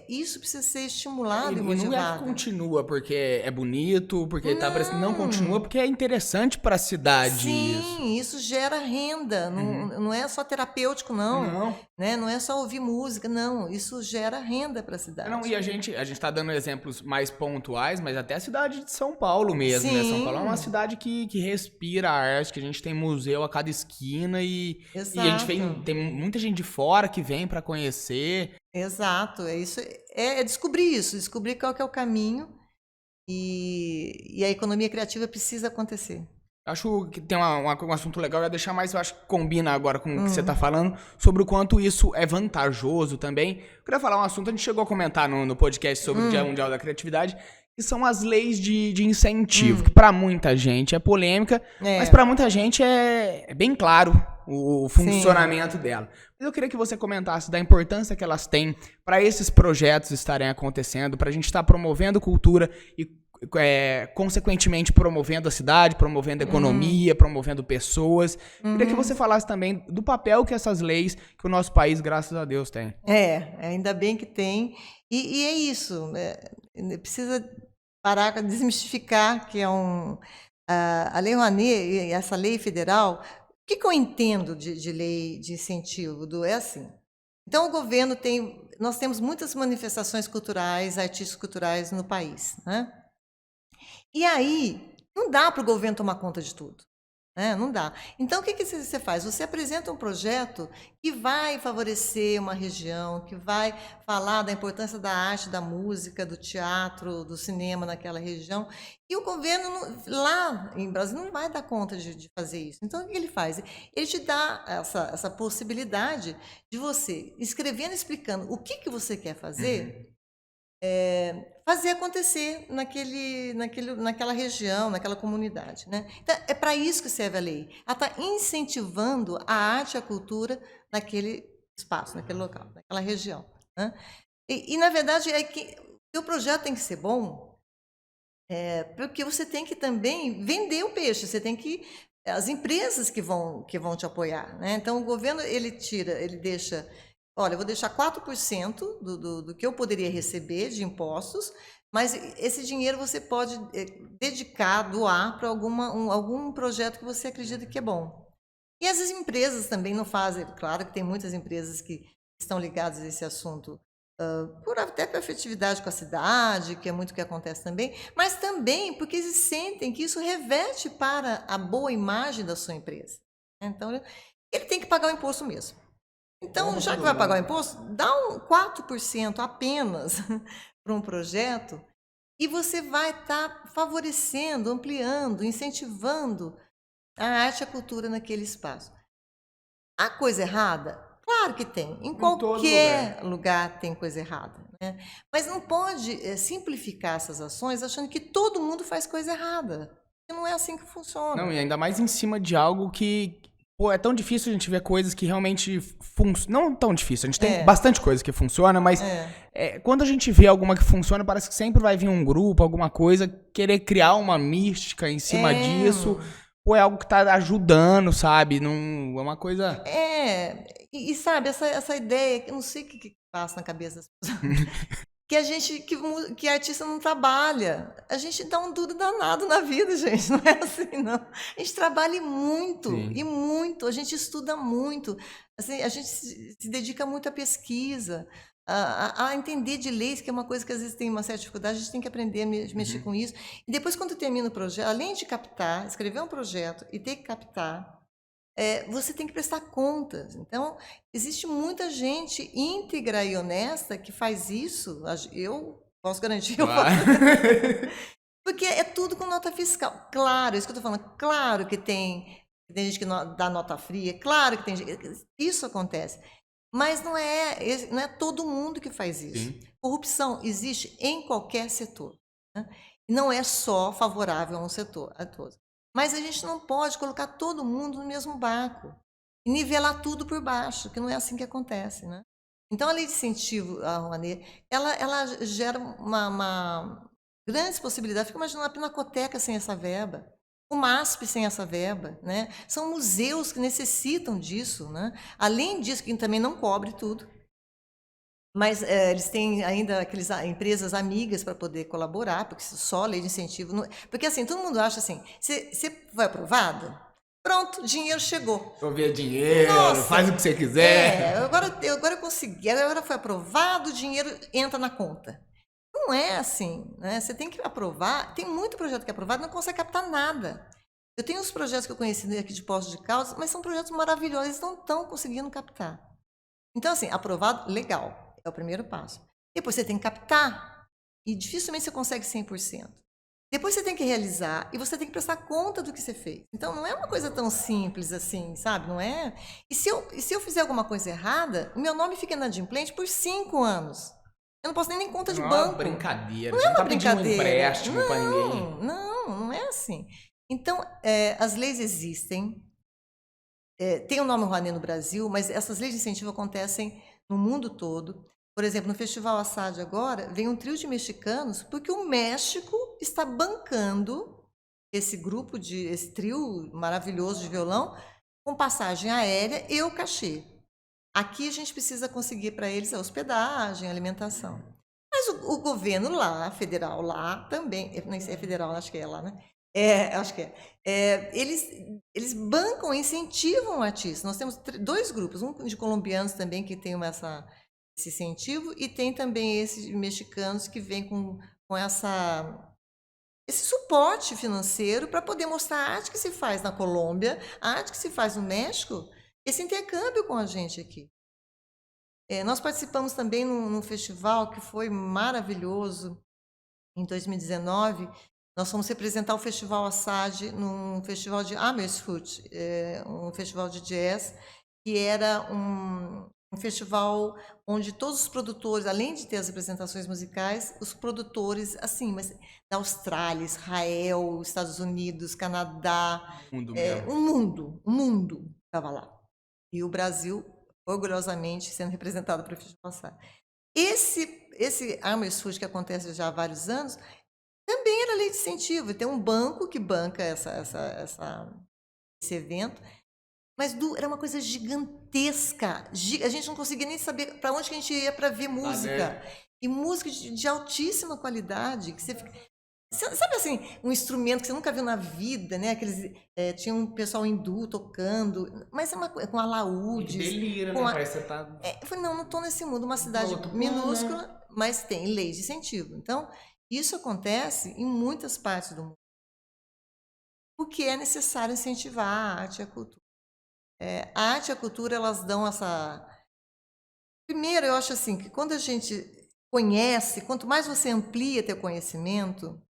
Isso precisa ser estimulado e E não é que motivado. continua porque é bonito, porque tá parecendo. Não, continua Não, porque é interessante para a cidade isso. sim, isso gera renda, não é só terapêutico, não, Não. né? Não é só ouvir música, não, isso gera renda para a Não, cidade. e a gente tá dando exemplos mais pontuais, mas até a cidade de São Paulo mesmo, né? São Paulo é uma Sim, cidade que respira a arte, que a gente tem museu a cada esquina e a gente exato. tem muita gente de fora que vem para conhecer. Exato, é isso, descobrir isso, descobrir qual que é o caminho e a economia criativa precisa acontecer. Acho que tem um assunto legal, eu ia deixar mais, eu acho que combina agora com o que você está Hum, falando, sobre o quanto isso é vantajoso também. Eu queria falar um assunto, a gente chegou a comentar no podcast sobre o Dia hum, Mundial da Criatividade, que são as leis de incentivo, que hum, para muita gente é polêmica, mas para é, muita gente é bem claro o sim. funcionamento dela. Mas eu queria que você comentasse da importância que elas têm para esses projetos estarem acontecendo, para a gente estar promovendo cultura e consequentemente promovendo a cidade, promovendo a Uhum, economia, promovendo pessoas. Queria que uhum. você falasse também do papel que essas leis que o nosso país, graças a Deus, tem. Ainda bem que tem. E é isso, precisa parar com desmistificar que a Lei Rouanet, e essa lei federal, o que eu entendo de lei de incentivo? É assim. Então, o governo nós temos muitas manifestações culturais, artísticas culturais no país, né? E aí, não dá para o governo tomar conta de tudo. Né? Não dá. Então, o que você faz? Você apresenta um projeto que vai favorecer uma região, que vai falar da importância da arte, da música, do teatro, do cinema naquela região. E o governo, lá em Brasília, não vai dar conta de fazer isso. Então, o que ele faz? Ele te dá essa possibilidade de você, escrevendo, explicando o que você quer Uhum. fazer, fazer acontecer naquela região, naquela comunidade. Né? Então, é para isso que serve a lei. Ela está incentivando a arte e a cultura naquele espaço, naquele local, naquela região. Né? Na verdade, é que o projeto tem que ser bom, porque você tem que também vender o peixe, você tem que as empresas que vão te apoiar, né? Então o governo ele deixa, olha, eu vou deixar 4% do que eu poderia receber de impostos, mas esse dinheiro você pode dedicar, doar para algum projeto que você acredita que é bom. E as empresas também não fazem, claro que tem muitas empresas que estão ligadas a esse assunto, até por afetividade com a cidade, que é muito o que acontece também, mas também porque eles sentem que isso reverte para a boa imagem da sua empresa. Então, ele tem que pagar o imposto mesmo. Bom Então, pra já que todo vai pagar o mundo. imposto, dá 4% apenas para um projeto e você vai estar favorecendo, ampliando, incentivando a arte e a cultura naquele espaço. Há coisa errada? Claro que tem. Em Em todo lugar. qualquer lugar tem coisa errada. Né? Mas não pode simplificar essas ações achando que todo mundo faz coisa errada. Porque não é assim que Não, e funciona. ainda mais em cima de algo que, pô, é tão difícil a gente ver coisas que realmente funcionam. Não tão difícil, a gente tem É, bastante coisa que funciona, mas é, quando a gente vê alguma que funciona, parece que sempre vai vir um grupo, alguma coisa, querer criar uma mística em cima é, disso. Pô, é algo que tá ajudando, sabe? Não, é uma coisa. sabe, essa ideia, que eu não sei o que passa na cabeça das pessoas, que a gente, que artista não trabalha. A gente dá um duro danado na vida, gente. Não é assim, não. A gente trabalha e Sim. muito. A gente estuda muito. Assim, a gente se dedica muito à pesquisa. a entender de leis, que é uma coisa que às vezes tem uma certa dificuldade, a gente tem que aprender a mexer com isso. E depois, quando termina o projeto, além de captar, escrever um projeto e ter que captar, você tem que prestar contas. Então, existe muita gente íntegra e honesta que faz isso. Eu posso garantir, eu faço. Porque é tudo com nota fiscal. Claro, isso que eu estou falando. Claro que tem gente que dá nota fria. Claro que tem gente. Isso acontece. Mas não é todo mundo que faz isso. Sim. Corrupção existe em qualquer setor. Né? Não é só favorável a um setor, a todos. Mas a gente não pode colocar todo mundo no mesmo barco e nivelar tudo por baixo, que não é assim que acontece. Né? Então, a lei de incentivo à Rouanet, ela gera uma grandes possibilidades. Fica imaginando a Pinacoteca sem essa verba, o MASP sem essa verba, né? São museus que necessitam disso, né? Além disso, que também não cobre tudo, mas eles têm ainda aquelas empresas amigas para poder colaborar, porque só lei de incentivo... Não... Porque assim, todo mundo acha assim, você foi aprovado? Pronto, dinheiro chegou. Eu ver dinheiro, Nossa, faz o que você quiser. Agora eu consegui, agora foi aprovado, o dinheiro entra na conta. Não é assim, né? Você tem que aprovar. Tem muito projeto que é aprovado e não consegue captar nada. Eu tenho uns projetos que eu conheci aqui de Poços de Caldas, mas são projetos maravilhosos, eles não estão conseguindo captar. Então, assim, aprovado, legal, é o primeiro passo. Depois você tem que captar, e dificilmente você consegue 100%. Depois você tem que realizar, e você tem que prestar conta do que você fez. Então, não é uma coisa tão simples assim, sabe? Não é? E se eu fizer alguma coisa errada, o meu nome fica inadimplente por 5 anos. Eu não posso nem conta de Não banco. É uma brincadeira. Não Você é não uma tá pedindo um brincadeira. empréstimo para ninguém. Não é assim. Então, as leis existem. Tem o nome Rouanet no Brasil, mas essas leis de incentivo acontecem no mundo todo. Por exemplo, no Festival Assad agora, vem um trio de mexicanos, porque o México está bancando esse trio maravilhoso de violão, com passagem aérea e o cachê. Aqui a gente precisa conseguir para eles a hospedagem, a alimentação. Mas o governo lá, federal lá, também, nem sei, é federal, acho que é lá, né? Acho que é. Eles bancam, incentivam o artista. Nós temos 2 grupos, um de colombianos também que tem esse incentivo, e tem também esses mexicanos que vêm com esse suporte financeiro para poder mostrar a arte que se faz na Colômbia, a arte que se faz no México, esse intercâmbio com a gente aqui. Nós participamos também num festival que foi maravilhoso, em 2019. Nós fomos representar o Festival Assad num festival de Amersfoort, um festival de jazz, que era um festival onde todos os produtores, além de ter as apresentações musicais, os produtores, assim, mas da Austrália, Israel, Estados Unidos, Canadá, um mundo estava lá. E o Brasil, orgulhosamente, sendo representado pelo Festival Assad. Esse Amersfoort, que acontece já há vários anos, também era lei de incentivo. Tem um banco que banca esse evento, mas era uma coisa gigantesca. A gente não conseguia nem saber para onde que a gente ia para ver música. E música de altíssima qualidade, que você fica... Sabe assim, um instrumento que você nunca viu na vida, né? Tinha um pessoal hindu tocando, mas com alaúdes. Delira, né? Parece que você tá... Eu falei, não estou nesse mundo, uma cidade minúscula, mas tem leis de incentivo. Então, isso acontece em muitas partes do mundo. Porque é necessário incentivar a arte e a cultura. A arte e a cultura, elas dão essa... Primeiro, eu acho assim, que quando a gente conhece, quanto mais você amplia teu conhecimento,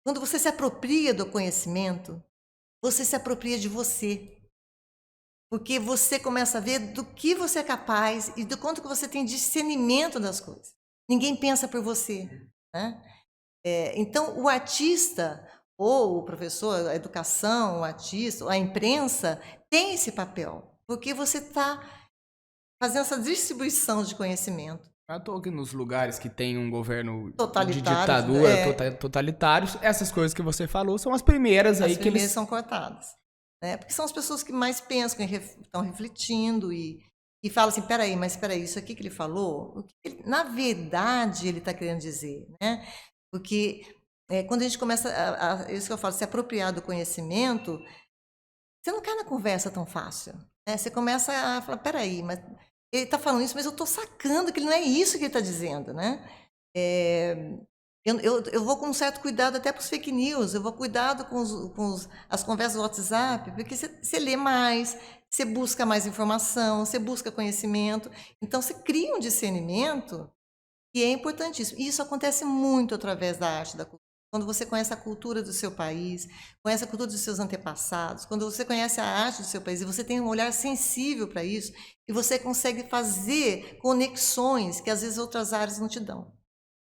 quando você se apropria do conhecimento, você se apropria de você. Porque você começa a ver do que você é capaz e do quanto que você tem discernimento das coisas. Ninguém pensa por você. Né? Então, o artista, ou o professor, a educação, o artista, a imprensa, tem esse papel. Porque você está fazendo essa distribuição de conhecimento. Eu estou aqui nos lugares que tem um governo de Totalitário, ditadura, totalitários. Essas coisas que você falou são as primeiras aí que eles... são cortadas. Né? Porque são as pessoas que mais pensam, que estão refletindo e falam assim, peraí, isso aqui que ele falou, na verdade ele está querendo dizer. Né? Porque quando a gente começa, isso que eu falo, se apropriar do conhecimento, você não cai na conversa tão fácil. Né? Você começa a falar, peraí, mas ele está falando isso, mas eu estou sacando que ele não é isso que ele está dizendo, né? É, eu vou com um certo cuidado até para os fake news, eu vou cuidado com as conversas do WhatsApp, porque você lê mais, você busca mais informação, você busca conhecimento, então você cria um discernimento que é importantíssimo. E isso acontece muito através da arte, da cultura. Quando você conhece a cultura do seu país, conhece a cultura dos seus antepassados, quando você conhece a arte do seu país e você tem um olhar sensível para isso, e você consegue fazer conexões que às vezes outras áreas não te dão.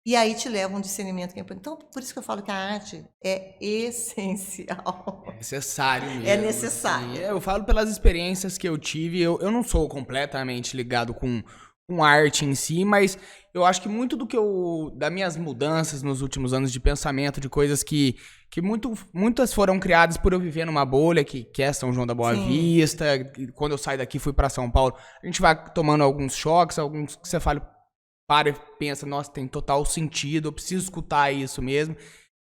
E aí te leva um discernimento que é importante. Então, por isso que eu falo que a arte é essencial. É necessário mesmo. É necessário. Assim. Eu falo pelas experiências que eu tive. Eu não sou completamente ligado com arte em si, mas eu acho que muito das minhas mudanças nos últimos anos de pensamento, de coisas que muitas foram criadas por eu viver numa bolha, que é São João da Boa Sim. Vista. Quando eu saí daqui, fui para São Paulo. A gente vai tomando alguns choques, alguns que você fala, para e pensa, nossa, tem total sentido, eu preciso escutar isso mesmo.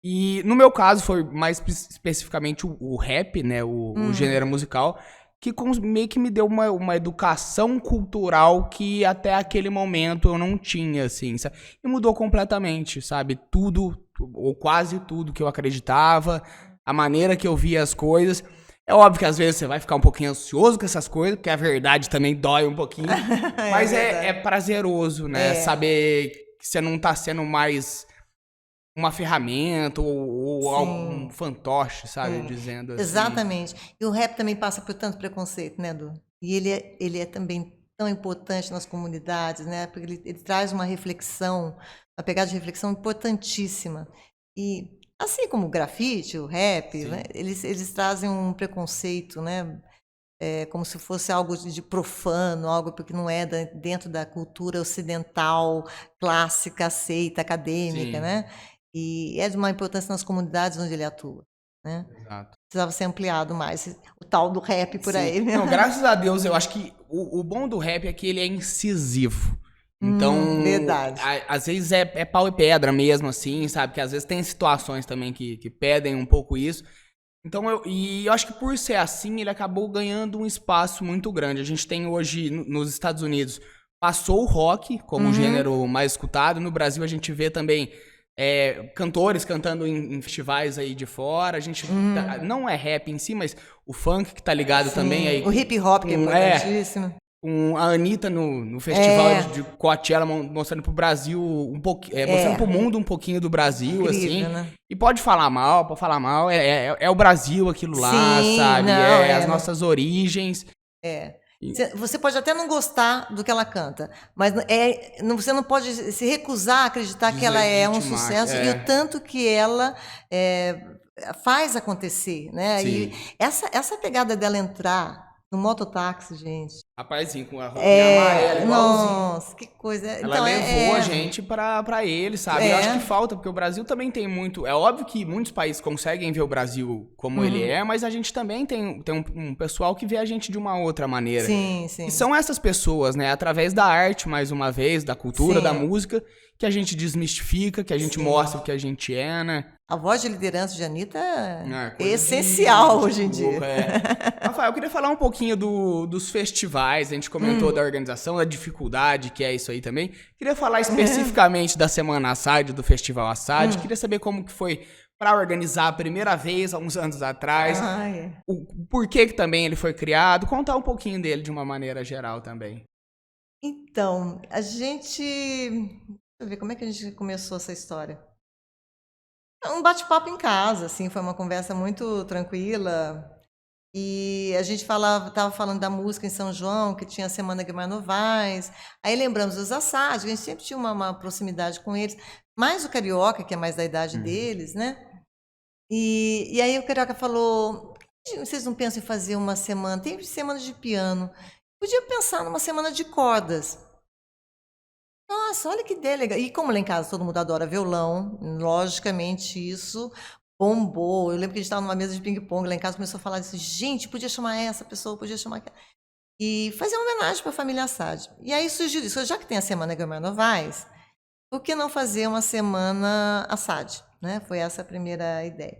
E no meu caso foi mais especificamente o rap, né, o gênero musical, que meio que me deu uma educação cultural que até aquele momento eu não tinha, assim, sabe? E mudou completamente, sabe? Tudo, ou quase tudo que eu acreditava, a maneira que eu via as coisas. É óbvio que às vezes você vai ficar um pouquinho ansioso com essas coisas, porque a verdade também dói um pouquinho. Mas é prazeroso, né? Saber que você não tá sendo mais uma ferramenta ou algum fantoche, sabe? Dizendo assim. Exatamente. E o rap também passa por tanto preconceito, né, Du? E ele é também tão importante nas comunidades, né? Porque ele traz uma reflexão, uma pegada de reflexão importantíssima. E assim como o grafite, o rap, né, eles trazem um preconceito, né? Como se fosse algo de profano, algo porque não é dentro da cultura ocidental, clássica, aceita, acadêmica, né? E é de uma importância nas comunidades onde ele atua, né? Exato. Precisava ser ampliado mais, o tal do rap por aí. Né? Não, graças a Deus, eu acho que o bom do rap é que ele é incisivo. Então, verdade. Às vezes é pau e pedra mesmo, assim, sabe? Que às vezes tem situações também que pedem um pouco isso. Então, eu acho que por ser assim, ele acabou ganhando um espaço muito grande. A gente tem hoje, nos Estados Unidos, passou o rock como gênero mais escutado. No Brasil, a gente vê também cantores cantando em festivais aí de fora. A gente não é rap em si, mas o funk que tá ligado também aí. O hip hop que é importantíssimo. Com a Anitta no festival de Coachella, mostrando pro Brasil um pouquinho, mostrando pro mundo um pouquinho do Brasil, incrível, assim. Né? E pode falar mal, é o Brasil aquilo lá, sabe? As nossas origens. Você pode até não gostar do que ela canta, mas você não pode se recusar a acreditar que ela é um sucesso e o tanto que ela faz acontecer, né? Sim. E essa pegada dela entrar no mototáxi, gente. Rapazinho, com a roupinha amarela, igualzinho. Nossa, que coisa. Ela então, levou a gente pra ele, sabe? Eu acho que falta, porque o Brasil também tem muito... É óbvio que muitos países conseguem ver o Brasil como ele é, mas a gente também tem um pessoal que vê a gente de uma outra maneira. Sim, sim. E são essas pessoas, né? Através da arte, mais uma vez, da cultura, da música, que a gente desmistifica, que a gente mostra o que a gente é, né? A voz de liderança de Anitta é essencial hoje em dia. Rafael, eu queria falar um pouquinho dos festivais. A gente comentou da organização, da dificuldade, que é isso aí também. Queria falar especificamente da Semana Assad, do Festival Assad. Queria saber como que foi para organizar a primeira vez, há uns anos atrás. O porquê que também ele foi criado. Contar um pouquinho dele de uma maneira geral também. Então, a gente... Deixa eu ver, como é que a gente começou essa história? Um bate-papo em casa, assim, foi uma conversa muito tranquila. E a gente estava falando da música em São João, que tinha a Semana Guimarães Novaes. Aí lembramos dos Assad, a gente sempre tinha uma proximidade com eles. Mais o Carioca, que é mais da idade deles, né? E aí o Carioca falou, vocês não pensam em fazer uma semana? Tem semana de piano. Podia pensar numa semana de cordas. Nossa, olha que ideia legal. E como lá em casa todo mundo adora violão, logicamente isso bombou. Eu lembro que a gente estava numa mesa de ping-pong lá em casa, começou a falar disso. Gente, podia chamar essa pessoa, podia chamar aquela. E fazer uma homenagem para a família Assad. E aí surgiu isso. Já que tem a Semana Guimarães Novaes, por que não fazer uma Semana Assad? Né? Foi essa a primeira ideia.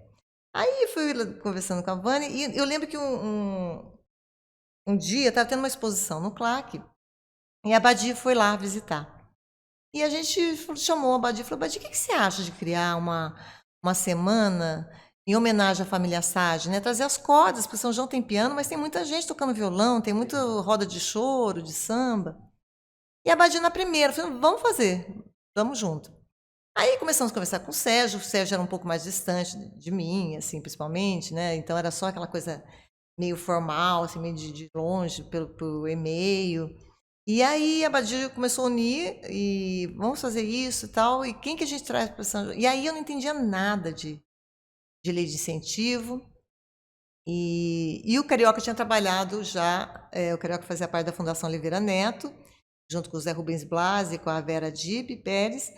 Aí fui conversando com a Vânia e eu lembro que um dia estava tendo uma exposição no CLAC. E a Abadia foi lá visitar. E a gente chamou a Abadia e falou: Abadia, o que você acha de criar uma semana em homenagem à família Sade, né? Trazer as cordas, porque São João tem piano, mas tem muita gente tocando violão, tem muita roda de choro, de samba. E a Abadia na primeira, falou: vamos fazer, vamos junto. Aí começamos a conversar com o Sérgio era um pouco mais distante de mim, assim, principalmente, né? Então era só aquela coisa meio formal, assim, meio de longe, pelo e-mail. E aí a Abadia começou a unir e vamos fazer isso e tal. E quem que a gente traz para São João? E aí eu não entendia nada de lei de incentivo. E o Carioca tinha trabalhado já, o Carioca fazia parte da Fundação Oliveira Neto, junto com o Zé Rubens Blas e com a Vera Dib Pérez.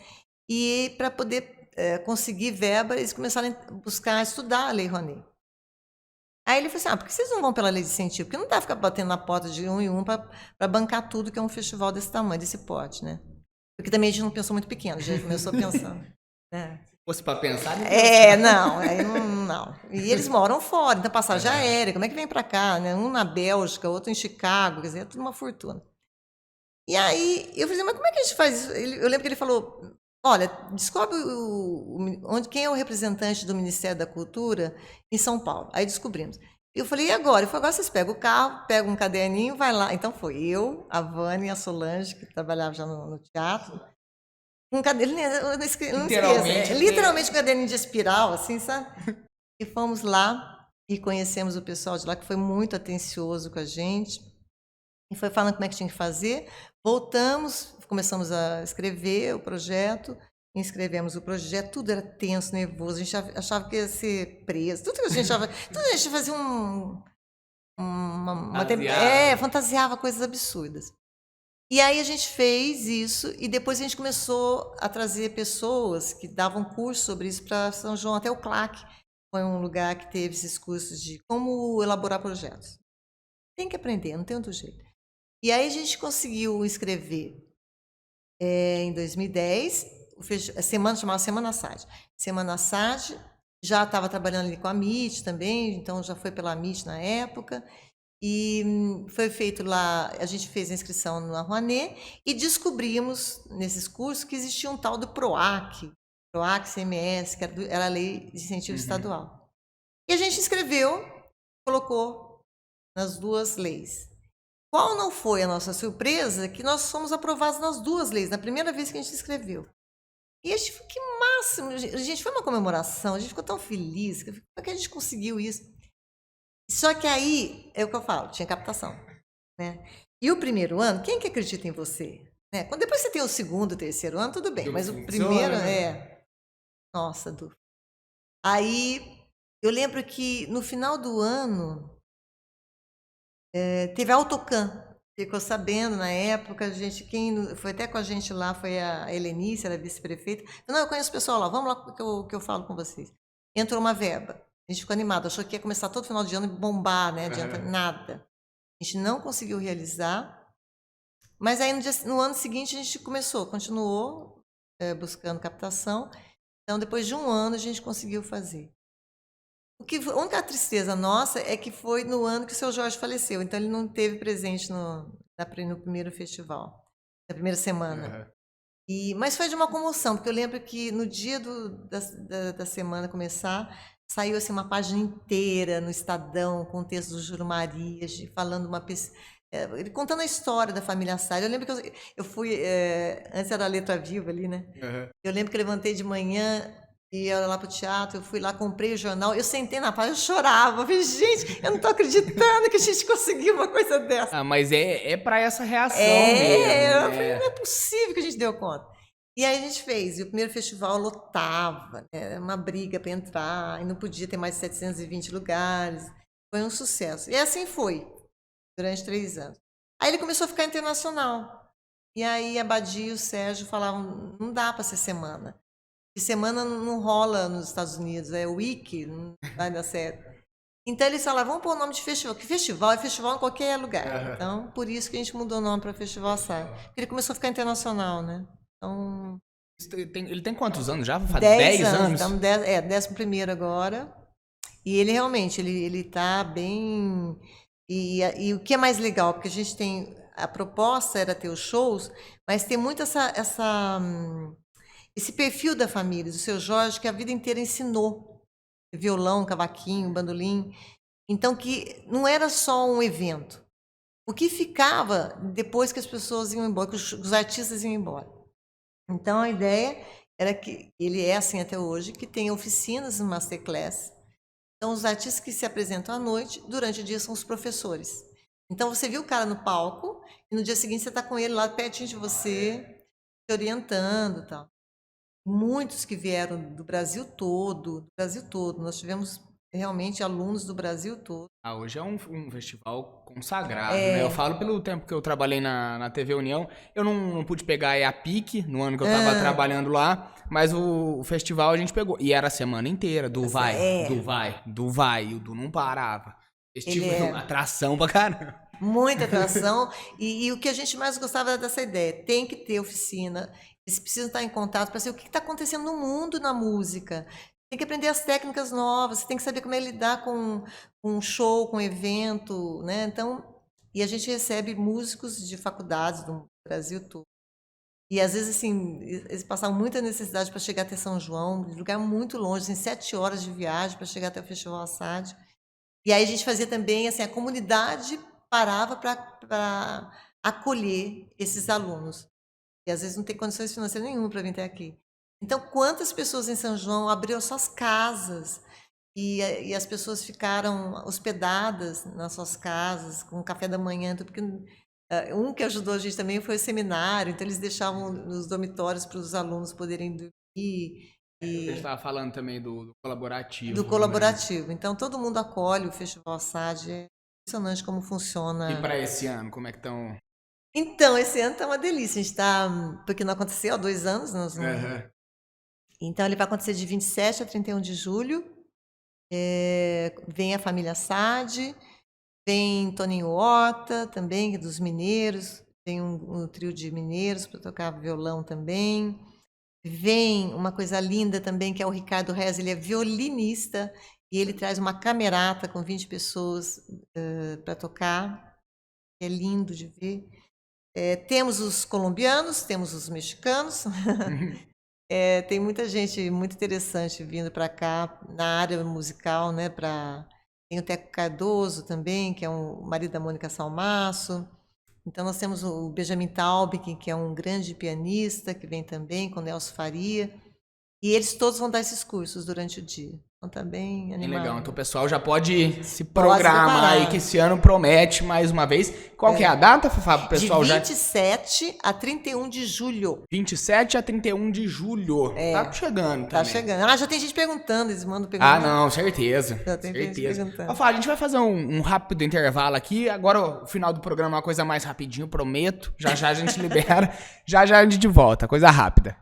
E para poder conseguir verba, eles começaram a buscar estudar a Lei Rouanet. Aí ele falou assim: por que vocês não vão pela lei de incentivo? Porque não dá pra ficar batendo na porta de um em um para bancar tudo que é um festival desse tamanho, desse porte, né? Porque também a gente não pensou muito pequeno, a gente começou pensando. Né? Se fosse para pensar, não, aí não. E eles moram fora, então passagem aérea, como é que vem para cá, né? Um na Bélgica, outro em Chicago, quer dizer, é tudo uma fortuna. E aí eu falei: mas como é que a gente faz isso? Eu lembro que ele falou: olha, descobre quem é o representante do Ministério da Cultura em São Paulo. Aí descobrimos. Eu falei: e agora? Ele falou: agora vocês pegam o carro, pegam um caderninho, vai lá. Então foi eu, a Vânia e a Solange, que trabalhava já no teatro. Um caderninho, eu não esqueço, literalmente um caderninho de espiral, assim, sabe? E fomos lá e conhecemos o pessoal de lá, que foi muito atencioso com a gente. E foi falando como é que tinha que fazer. Voltamos, começamos a escrever o projeto, inscrevemos o projeto, tudo era tenso, nervoso, a gente achava que ia ser preso, tudo a gente fazia fantasiava coisas absurdas. E aí a gente fez isso e depois a gente começou a trazer pessoas que davam curso sobre isso para São João, até o CLAC foi um lugar que teve esses cursos de como elaborar projetos. Tem que aprender, não tem outro jeito. E aí a gente conseguiu escrever em 2010, a semana chamava Semana Sade. Semana Sade, já estava trabalhando ali com a MIT também, então já foi pela MIT na época. E foi feito lá, a gente fez a inscrição na Rouanet e descobrimos nesses cursos que existia um tal do PROAC CMS, que era a Lei de Incentivo Estadual. E a gente escreveu, colocou nas duas leis. Qual não foi a nossa surpresa? Que nós fomos aprovados nas duas leis, na primeira vez que a gente escreveu. E a gente ficou: que máximo! Gente, foi uma comemoração, a gente ficou tão feliz, como é que a gente conseguiu isso? Só que aí, é o que eu falo, tinha captação. Né? E o primeiro ano, quem que acredita em você? Né? Quando depois você tem o segundo, terceiro ano, tudo bem, mas o primeiro Nossa, Du. Aí, eu lembro que no final do ano, teve a Autocan, ficou sabendo na época, quem foi até com a gente lá foi a Helenice, era vice-prefeita. Não, eu conheço o pessoal lá, vamos lá que eu falo com vocês. Entrou uma verba. A gente ficou animado, achou que ia começar todo final de ano e bombar, né? Nada. A gente não conseguiu realizar. Mas aí no ano seguinte a gente continuou buscando captação. Então, depois de um ano, a gente conseguiu fazer. A única tristeza nossa é que foi no ano que o seu Jorge faleceu. Então, ele não teve presente no primeiro festival, na primeira semana. Mas foi de uma comoção, porque eu lembro que no dia da semana começar, saiu assim, uma página inteira no Estadão, com o texto do Júlio Marias, falando ele contando a história da família Sade. Eu lembro que eu fui, antes era a Letra Viva ali, né? Eu lembro que eu levantei de manhã e ia lá pro teatro, eu fui lá, comprei o jornal, eu sentei na página, eu chorava. Eu falei: gente, eu não tô acreditando que a gente conseguiu uma coisa dessa. Mas é pra essa reação mesmo. Eu falei: não é possível que a gente deu conta. E aí a gente fez, e o primeiro festival lotava, era uma briga para entrar, e não podia ter mais de 720 lugares. Foi um sucesso. E assim foi, durante 3 anos. Aí ele começou a ficar internacional. E aí a Abadia e o Sérgio falavam: não dá para ser semana. E semana não rola nos Estados Unidos, é Wiki, não vai dar certo. Então eles falaram: vamos pôr o nome de festival, que festival é festival em qualquer lugar. Então, por isso que a gente mudou o nome para Festival Sade. Porque ele começou a ficar internacional, né? Então, ele tem quantos anos já? 10 anos. Estamos 11º agora. E ele realmente, ele tá bem... E o que é mais legal, porque a gente tem a proposta era ter os shows, mas ter muito esse perfil da família, do seu Jorge, que a vida inteira ensinou. Violão, cavaquinho, bandolim. Então, que não era só um evento. O que ficava depois que as pessoas iam embora, que os artistas iam embora. Então, a ideia era que, ele é assim até hoje, que tem oficinas no Masterclass. Então, os artistas que se apresentam à noite, durante o dia são os professores. Então, você viu o cara no palco, e no dia seguinte você está com ele lá pertinho de você, te orientando e tal. Muitos que vieram do Brasil todo, nós tivemos realmente alunos do Brasil todo. Hoje é um festival consagrado, né? Eu falo pelo tempo que eu trabalhei na TV União, eu não pude pegar a pique no ano que eu tava trabalhando lá, mas o festival a gente pegou. E era a semana inteira, do vai, e o do não parava. Festival, atração pra caramba. Muita atração. E o que a gente mais gostava era dessa ideia. Tem que ter oficina, eles precisam estar em contato para saber o que está acontecendo no mundo na música. Tem que aprender as técnicas novas, você tem que saber como é lidar com um show, com um evento, né? Então, e a gente recebe músicos de faculdades do Brasil todo. E às vezes, assim, eles passavam muita necessidade para chegar até São João, de lugar muito longe, assim, 7 horas de viagem para chegar até o Festival Assad. E aí a gente fazia também, assim, a comunidade parava para acolher esses alunos. E às vezes não tem condições financeiras nenhuma para vir até aqui. Então, quantas pessoas em São João abriram suas casas e as pessoas ficaram hospedadas nas suas casas, com café da manhã, porque um que ajudou a gente também foi o seminário, então eles deixavam nos dormitórios para os alunos poderem dormir. A gente estava falando também do colaborativo. Do colaborativo. Né? Então, todo mundo acolhe o Festival Assad, é impressionante como funciona. E para esse ano, como é que estão? Então, esse ano está uma delícia. A gente está. Porque não aconteceu há 2 anos. Então, ele vai acontecer de 27 a 31 de julho. Vem a família Assad, vem Toninho Horta também, dos mineiros. Vem um trio de mineiros para tocar violão também. Vem uma coisa linda também, que é o Ricardo Rez, ele é violinista. E ele traz uma camerata com 20 pessoas para tocar. É lindo de ver. Temos os colombianos, temos os mexicanos. Tem muita gente muito interessante vindo para cá na área musical, né? Tem o Teco Cardoso também, que é o marido da Mônica Salmaço. Então nós temos o Benjamin Taub, que é um grande pianista, que vem também, com o Nelson Faria. E eles todos vão dar esses cursos durante o dia. Então tá bem animado. Legal, então o pessoal já pode se programar aí, que esse ano promete mais uma vez. Qual que é a data, Fafá, pro pessoal já? De 27 a 31 de julho. 27 a 31 de julho. Tá chegando também. Tá chegando. Já tem gente perguntando, eles mandam perguntar. Não, certeza. Já tem gente perguntando. Fafá, a gente vai fazer um rápido intervalo aqui. Agora o final do programa é uma coisa mais rapidinho, prometo. Já a gente libera. já a gente volta, coisa rápida.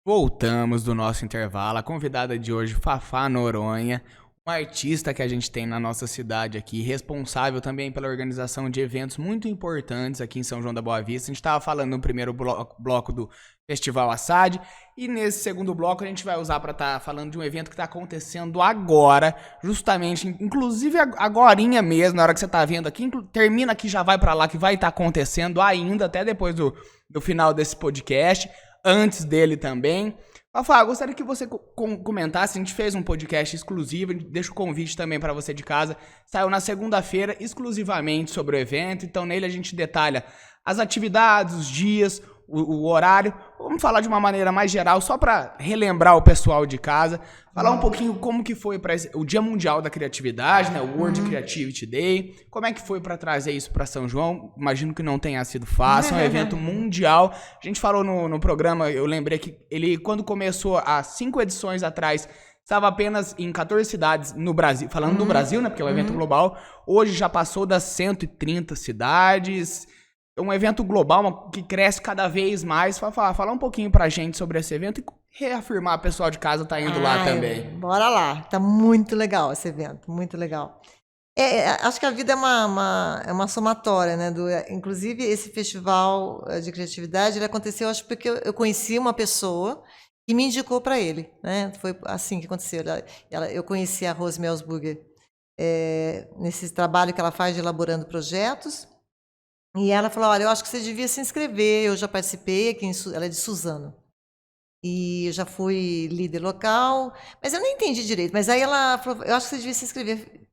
Voltamos do nosso intervalo. A convidada de hoje, Fafá Noronha, uma artista que a gente tem na nossa cidade aqui, responsável também pela organização de eventos muito importantes aqui em São João da Boa Vista. A gente estava falando no primeiro bloco do Festival Assad, e nesse segundo bloco a gente vai usar para estar falando de um evento que está acontecendo agora, justamente, inclusive agorinha mesmo, na hora que você está vendo aqui, termina aqui, já vai para lá, que vai estar acontecendo ainda, até depois do final desse podcast. Antes dele também. Fafá, gostaria que você comentasse, a gente fez um podcast exclusivo, deixa o convite também para você de casa, saiu na segunda-feira exclusivamente sobre o evento, então nele a gente detalha as atividades, os dias, o horário. Vamos falar de uma maneira mais geral, só para relembrar o pessoal de casa, falar um pouquinho como que foi para o Dia Mundial da Criatividade, né, o World Creativity Day, como é que foi para trazer isso para São João. Imagino que não tenha sido fácil, é um evento mundial. A gente falou no programa, eu lembrei que ele, quando começou há 5 edições atrás, estava apenas em 14 cidades no Brasil, falando do Brasil, né, porque é um evento global. Hoje já passou das 130 cidades. É um evento global que cresce cada vez mais. Falar um pouquinho pra gente sobre esse evento e reafirmar o pessoal de casa tá indo lá também. Bora lá, tá muito legal esse evento, muito legal. Acho que a vida é uma somatória, né? Inclusive, esse festival de criatividade, ele aconteceu, acho, porque eu conheci uma pessoa e me indicou para ele, né? Foi assim que aconteceu. Eu conheci a Rose Melsburger nesse trabalho que ela faz de elaborando projetos. E ela falou, olha, eu acho que você devia se inscrever, eu já participei, ela é de Suzano. E eu já fui líder local, mas eu nem entendi direito. Mas aí ela falou, eu acho que você devia se inscrever.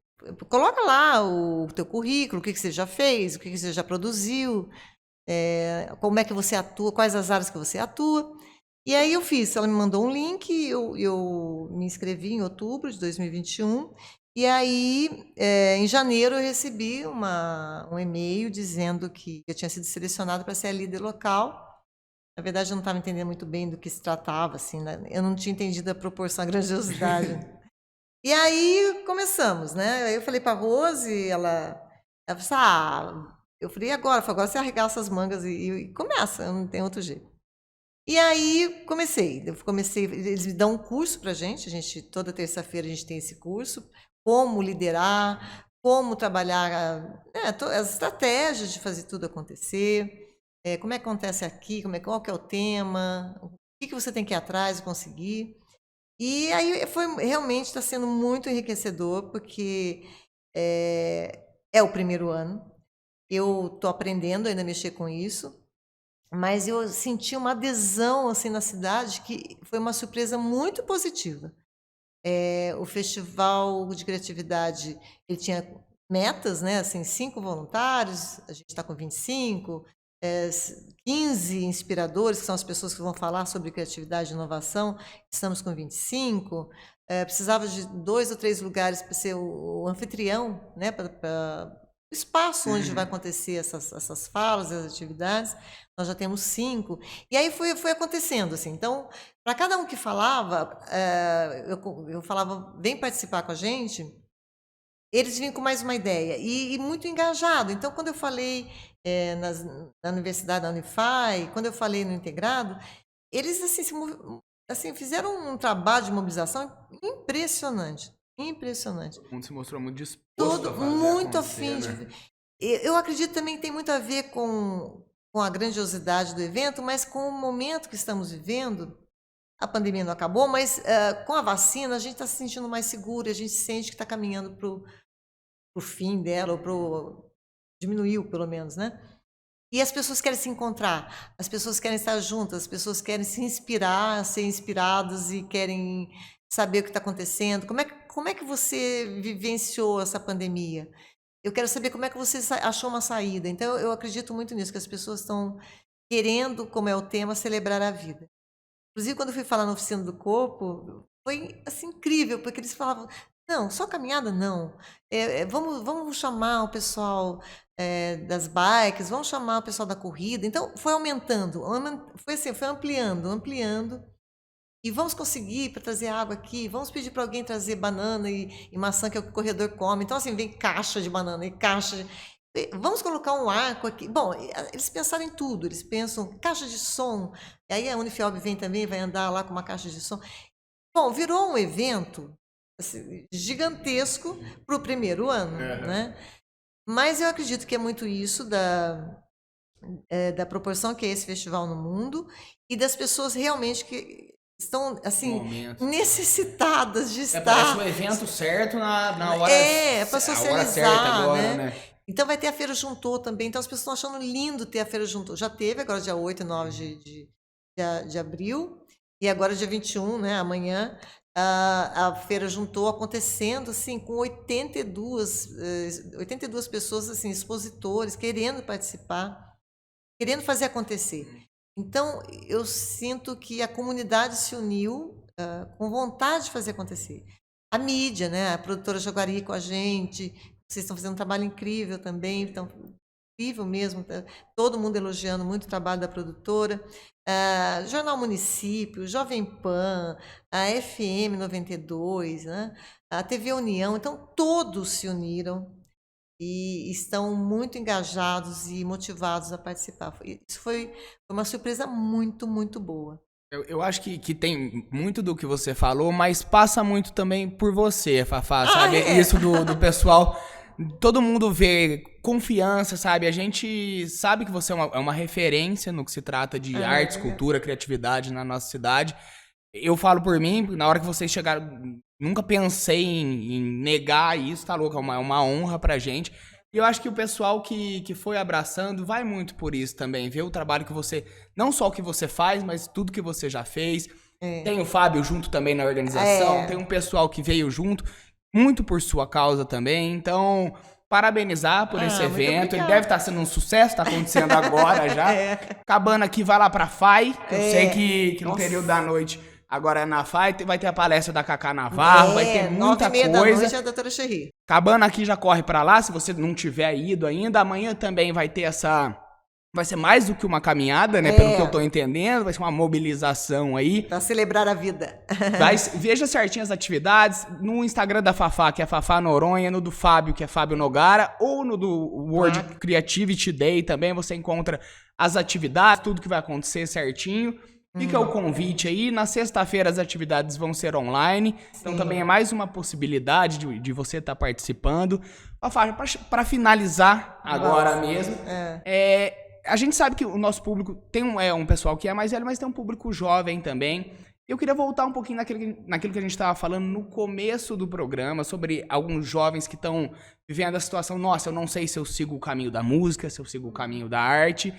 Coloca lá o teu currículo, o que você já fez, o que você já produziu, como é que você atua, quais as áreas que você atua. E aí eu fiz, ela me mandou um link, eu me inscrevi em outubro de 2021, e aí em janeiro eu recebi um e-mail dizendo que eu tinha sido selecionada para ser a líder local. Na verdade, eu não estava entendendo muito bem do que se tratava, assim, né? Eu não tinha entendido a proporção, a grandiosidade. E aí começamos, né? Aí eu falei para a Rose, ela falou assim, eu falei, agora você arregaça as mangas e começa, não tem outro jeito. E aí comecei, eles me dão um curso pra gente toda terça-feira a gente tem esse curso, como liderar, como trabalhar as estratégias de fazer tudo acontecer, como é que acontece aqui, qual que é o tema, o que você tem que ir atrás e conseguir. E aí realmente está sendo muito enriquecedor, porque é o primeiro ano, eu estou aprendendo ainda a mexer com isso, mas eu senti uma adesão assim na cidade que foi uma surpresa muito positiva. O festival de criatividade, ele tinha metas, né? Assim, 5 voluntários, a gente está com 25, 15 inspiradores, que são as pessoas que vão falar sobre criatividade e inovação, estamos com 25. Precisava de 2 ou 3 lugares para ser o anfitrião, né? Para o espaço onde vai acontecer essas falas, essas atividades. Nós já temos 5. E aí foi acontecendo, assim. Então, para cada um que falava, eu falava, vem participar com a gente, eles vinham com mais uma ideia. E muito engajado. Então, quando eu falei na universidade, na Unify, quando eu falei no Integrado, eles assim, fizeram um trabalho de mobilização impressionante. Impressionante. Todo mundo se mostrou muito disposto Todo a fazer muito acontecer, afim né? Eu acredito também que tem muito a ver com a grandiosidade do evento, mas com o momento que estamos vivendo. A pandemia não acabou, mas com a vacina a gente está se sentindo mais seguro, a gente sente que está caminhando para o fim dela, diminuiu pelo menos, né? E as pessoas querem se encontrar, as pessoas querem estar juntas, as pessoas querem se inspirar, ser inspiradas e querem saber o que está acontecendo. Como é que você vivenciou essa pandemia? Eu quero saber como é que você achou uma saída. Então, eu acredito muito nisso, que as pessoas estão querendo, como é o tema, celebrar a vida. Inclusive, quando eu fui falar na Oficina do Corpo, foi assim, incrível, porque eles falavam, não, só caminhada não. Vamos chamar o pessoal das bikes, vamos chamar o pessoal da corrida. Então, foi aumentando, foi assim, foi ampliando. E vamos conseguir para trazer água aqui, vamos pedir para alguém trazer banana e maçã, que é o que o corredor come. Então, assim, vem caixa de banana e caixa. Vamos colocar um arco aqui. Bom, eles pensaram em tudo, eles pensam caixa de som. E aí a Unifiob vem também, vai andar lá com uma caixa de som. Bom, virou um evento assim, gigantesco para o primeiro ano, né? Mas eu acredito que é muito isso da proporção que é esse festival no mundo e das pessoas realmente que estão assim necessitadas de estar. Parece o evento certo na hora. Para socializar, a hora certa agora, né? Então vai ter a Feira Juntou também. Então as pessoas estão achando lindo ter a Feira Juntou. Já teve agora dia 8 e 9 de abril e agora dia 21, né, amanhã, a Feira Juntou acontecendo assim com 82 pessoas assim, expositores querendo participar, querendo fazer acontecer. Então, eu sinto que a comunidade se uniu com vontade de fazer acontecer. A mídia, né? A produtora Jaguari com a gente, vocês estão fazendo um trabalho incrível também, então, incrível mesmo, todo mundo elogiando muito o trabalho da produtora. Jornal Município, Jovem Pan, a FM 92, né? A TV União, então todos se uniram e estão muito engajados e motivados a participar. Isso foi uma surpresa muito, muito boa. Eu acho que tem muito do que você falou, mas passa muito também por você, Fafá, sabe? Isso do pessoal, todo mundo vê confiança, sabe? A gente sabe que você é uma referência no que se trata de artes, cultura, criatividade na nossa cidade. Eu falo por mim, na hora que vocês chegaram, nunca pensei em negar isso, tá louco? É uma honra pra gente. E eu acho que o pessoal que foi abraçando vai muito por isso também, ver o trabalho que você, não só o que você faz, mas tudo que você já fez. É. Tem o Fábio junto também na organização, tem um pessoal que veio junto, muito por sua causa também. Então, parabenizar por esse Muito evento. Ele obrigada. deve estar sendo um sucesso, tá acontecendo agora já. Acabando aqui, vai lá pra FAI, que eu sei que no período da noite agora é na FAI, vai ter a palestra da Cacá Navarro, vai ter muita 9h30 da coisa. noite é a doutora Cherry. Acabando aqui, já corre pra lá, se você não tiver ido ainda. Amanhã também vai ter essa... Vai ser mais do que uma caminhada, né? Pelo que eu tô entendendo. Vai ser uma mobilização aí. Pra celebrar a vida. Veja certinho as atividades. No Instagram da Fafá, que é Fafá Noronha. No do Fábio, que é Fábio Nogara. Ou no do World Creativity Day também. Você encontra as atividades, tudo que vai acontecer certinho. Fica o convite aí. Na sexta-feira as atividades vão ser online. Então também é mais uma possibilidade de você estar participando. Fafá, para finalizar agora mesmo. A gente sabe que o nosso público tem um pessoal que é mais velho, mas tem um público jovem também. Eu queria voltar um pouquinho naquilo que a gente estava falando no começo do programa, sobre alguns jovens que estão vivendo a situação, nossa, eu não sei se eu sigo o caminho da música, se eu sigo o caminho da arte.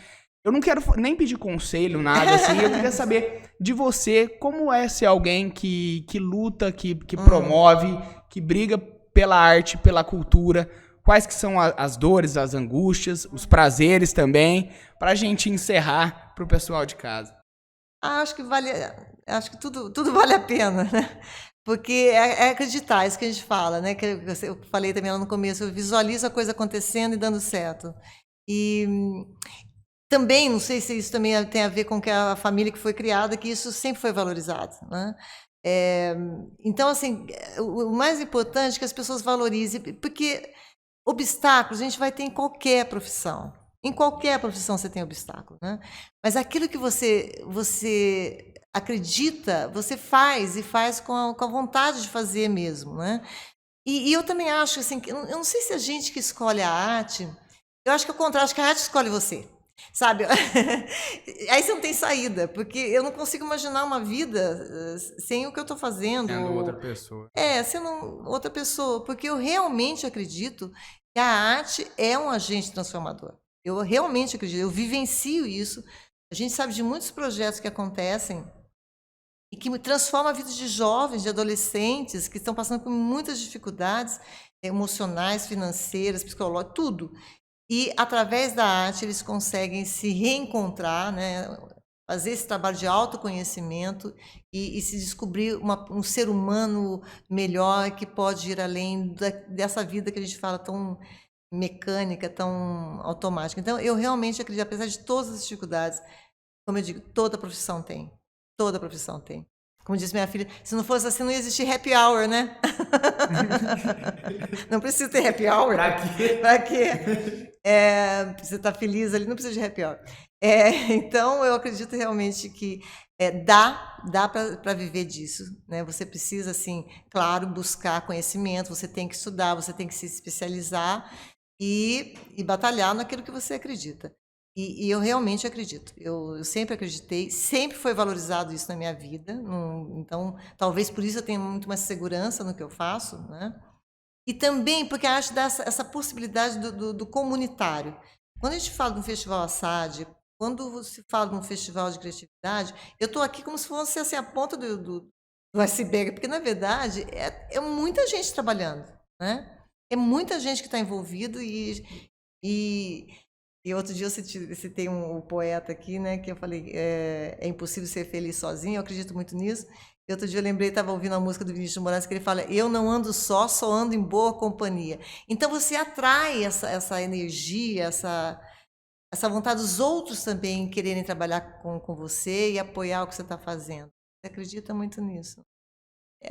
Eu não quero nem pedir conselho, nada assim, eu queria saber de você, como é ser alguém que luta, que promove, que briga pela arte, pela cultura. Quais que são as dores, as angústias, os prazeres também, pra gente encerrar pro pessoal de casa. Acho que tudo vale a pena, né? Porque é acreditar, isso que a gente fala, né? Que eu falei também lá no começo, eu visualizo a coisa acontecendo e dando certo. E também, não sei se isso também tem a ver com que a família que foi criada, que isso sempre foi valorizado, né? Então, assim, o mais importante é que as pessoas valorizem, porque obstáculos a gente vai ter em qualquer profissão. Em qualquer profissão você tem obstáculo, né? Mas aquilo que você acredita, você faz, e faz com a vontade de fazer mesmo, né? E eu também acho assim, eu não sei se a gente que escolhe a arte, eu acho que é o contrário, acho que a arte escolhe você. Sabe? Aí você não tem saída, porque eu não consigo imaginar uma vida sem o que eu estou fazendo. Sendo outra pessoa. Sendo outra pessoa, porque eu realmente acredito que a arte é um agente transformador. Eu realmente acredito, eu vivencio isso. A gente sabe de muitos projetos que acontecem e que transformam a vida de jovens, de adolescentes, que estão passando por muitas dificuldades emocionais, financeiras, psicológicas, tudo. E, através da arte, eles conseguem se reencontrar, né? Fazer esse trabalho de autoconhecimento e se descobrir um ser humano melhor que pode ir além dessa vida que a gente fala tão mecânica, tão automática. Então, eu realmente acredito, apesar de todas as dificuldades, como eu digo, toda profissão tem. Toda profissão tem. Como disse minha filha, se não fosse assim, não ia existir happy hour, né? Não precisa ter happy hour. Pra quê? Pra quê? Você tá feliz ali, não precisa de happy hour. Então, eu acredito realmente que dá para viver disso, né? Você precisa, assim, claro, buscar conhecimento, você tem que estudar, você tem que se especializar e batalhar naquilo que você acredita. E eu realmente acredito. Eu sempre acreditei, sempre foi valorizado isso na minha vida. Então, talvez por isso eu tenha muito mais segurança no que eu faço, né? E também porque a arte dá essa possibilidade do comunitário. Quando a gente fala de um festival Assad, quando se fala de um festival de criatividade, eu estou aqui como se fosse assim, a ponta do iceberg, porque, na verdade, é muita gente trabalhando, né? É muita gente que está envolvida e outro dia eu citei um poeta aqui, né, que eu falei, é impossível ser feliz sozinho, eu acredito muito nisso. E outro dia eu lembrei, estava ouvindo a música do Vinícius de Moraes, que ele fala, eu não ando só ando em boa companhia. Então você atrai essa energia, essa vontade dos outros também quererem trabalhar com você e apoiar o que você está fazendo. Você acredita muito nisso?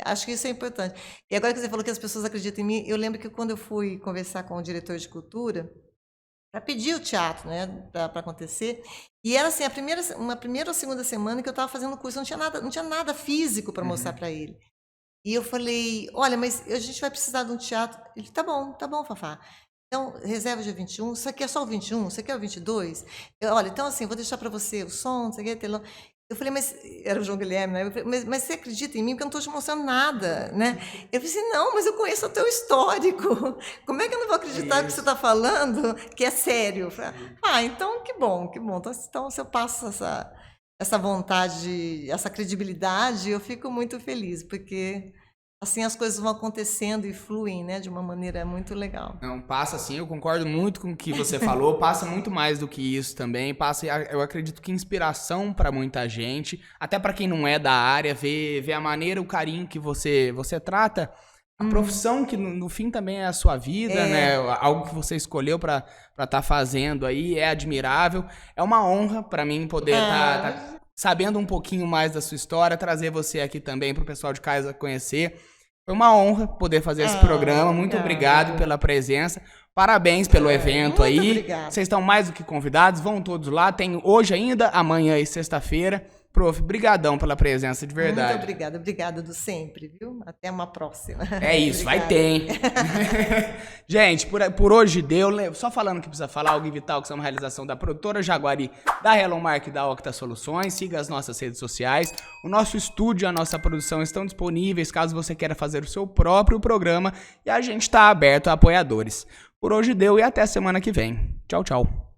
Acho que isso é importante. E agora que você falou que as pessoas acreditam em mim, eu lembro que quando eu fui conversar com o diretor de cultura, para pedir o teatro, né, para acontecer. E era assim, uma primeira ou segunda semana que eu estava fazendo o curso, não tinha nada físico para mostrar para ele. E eu falei, olha, mas a gente vai precisar de um teatro. Ele, tá bom, Fafá. Então, reserva dia 21, você quer só o 21? Você quer o 22? Olha, então assim, vou deixar para você o som, você quer telão. Eu falei, mas era o João Guilherme, né? Eu falei, mas você acredita em mim? Porque eu não estou te mostrando nada, né? Eu falei assim, não, mas eu conheço o teu histórico. Como é que eu não vou acreditar no que você está falando que é sério? Eu falei, então que bom, que bom. Então, se eu passo essa vontade, essa credibilidade, eu fico muito feliz, porque assim as coisas vão acontecendo e fluem, né, de uma maneira muito legal. Não, passa sim, eu concordo muito com o que você falou, passa muito mais do que isso também, passa, eu acredito que inspiração para muita gente, até para quem não é da área, ver a maneira, o carinho que você trata a profissão que no fim também é a sua vida, né? Algo que você escolheu para estar fazendo aí, é admirável, é uma honra para mim poder estar sabendo um pouquinho mais da sua história, trazer você aqui também para o pessoal de casa conhecer. Foi uma honra poder fazer esse programa. Muito obrigado pela presença. Parabéns pelo evento aí. Obrigada. Vocês estão mais do que convidados. Vão todos lá. Tem hoje ainda, amanhã e sexta-feira. Prof, brigadão pela presença, de verdade. Muito obrigada. Obrigada do sempre, viu? Até uma próxima. É isso, vai ter, hein? Gente, por hoje deu. Só falando que precisa falar, o Gui Vital, que é uma realização da produtora Jaguari, da Hello Mark e da Octa Soluções. Siga as nossas redes sociais. O nosso estúdio e a nossa produção estão disponíveis caso você queira fazer o seu próprio programa. E a gente está aberto a apoiadores. Por hoje deu e até semana que vem. Tchau, tchau.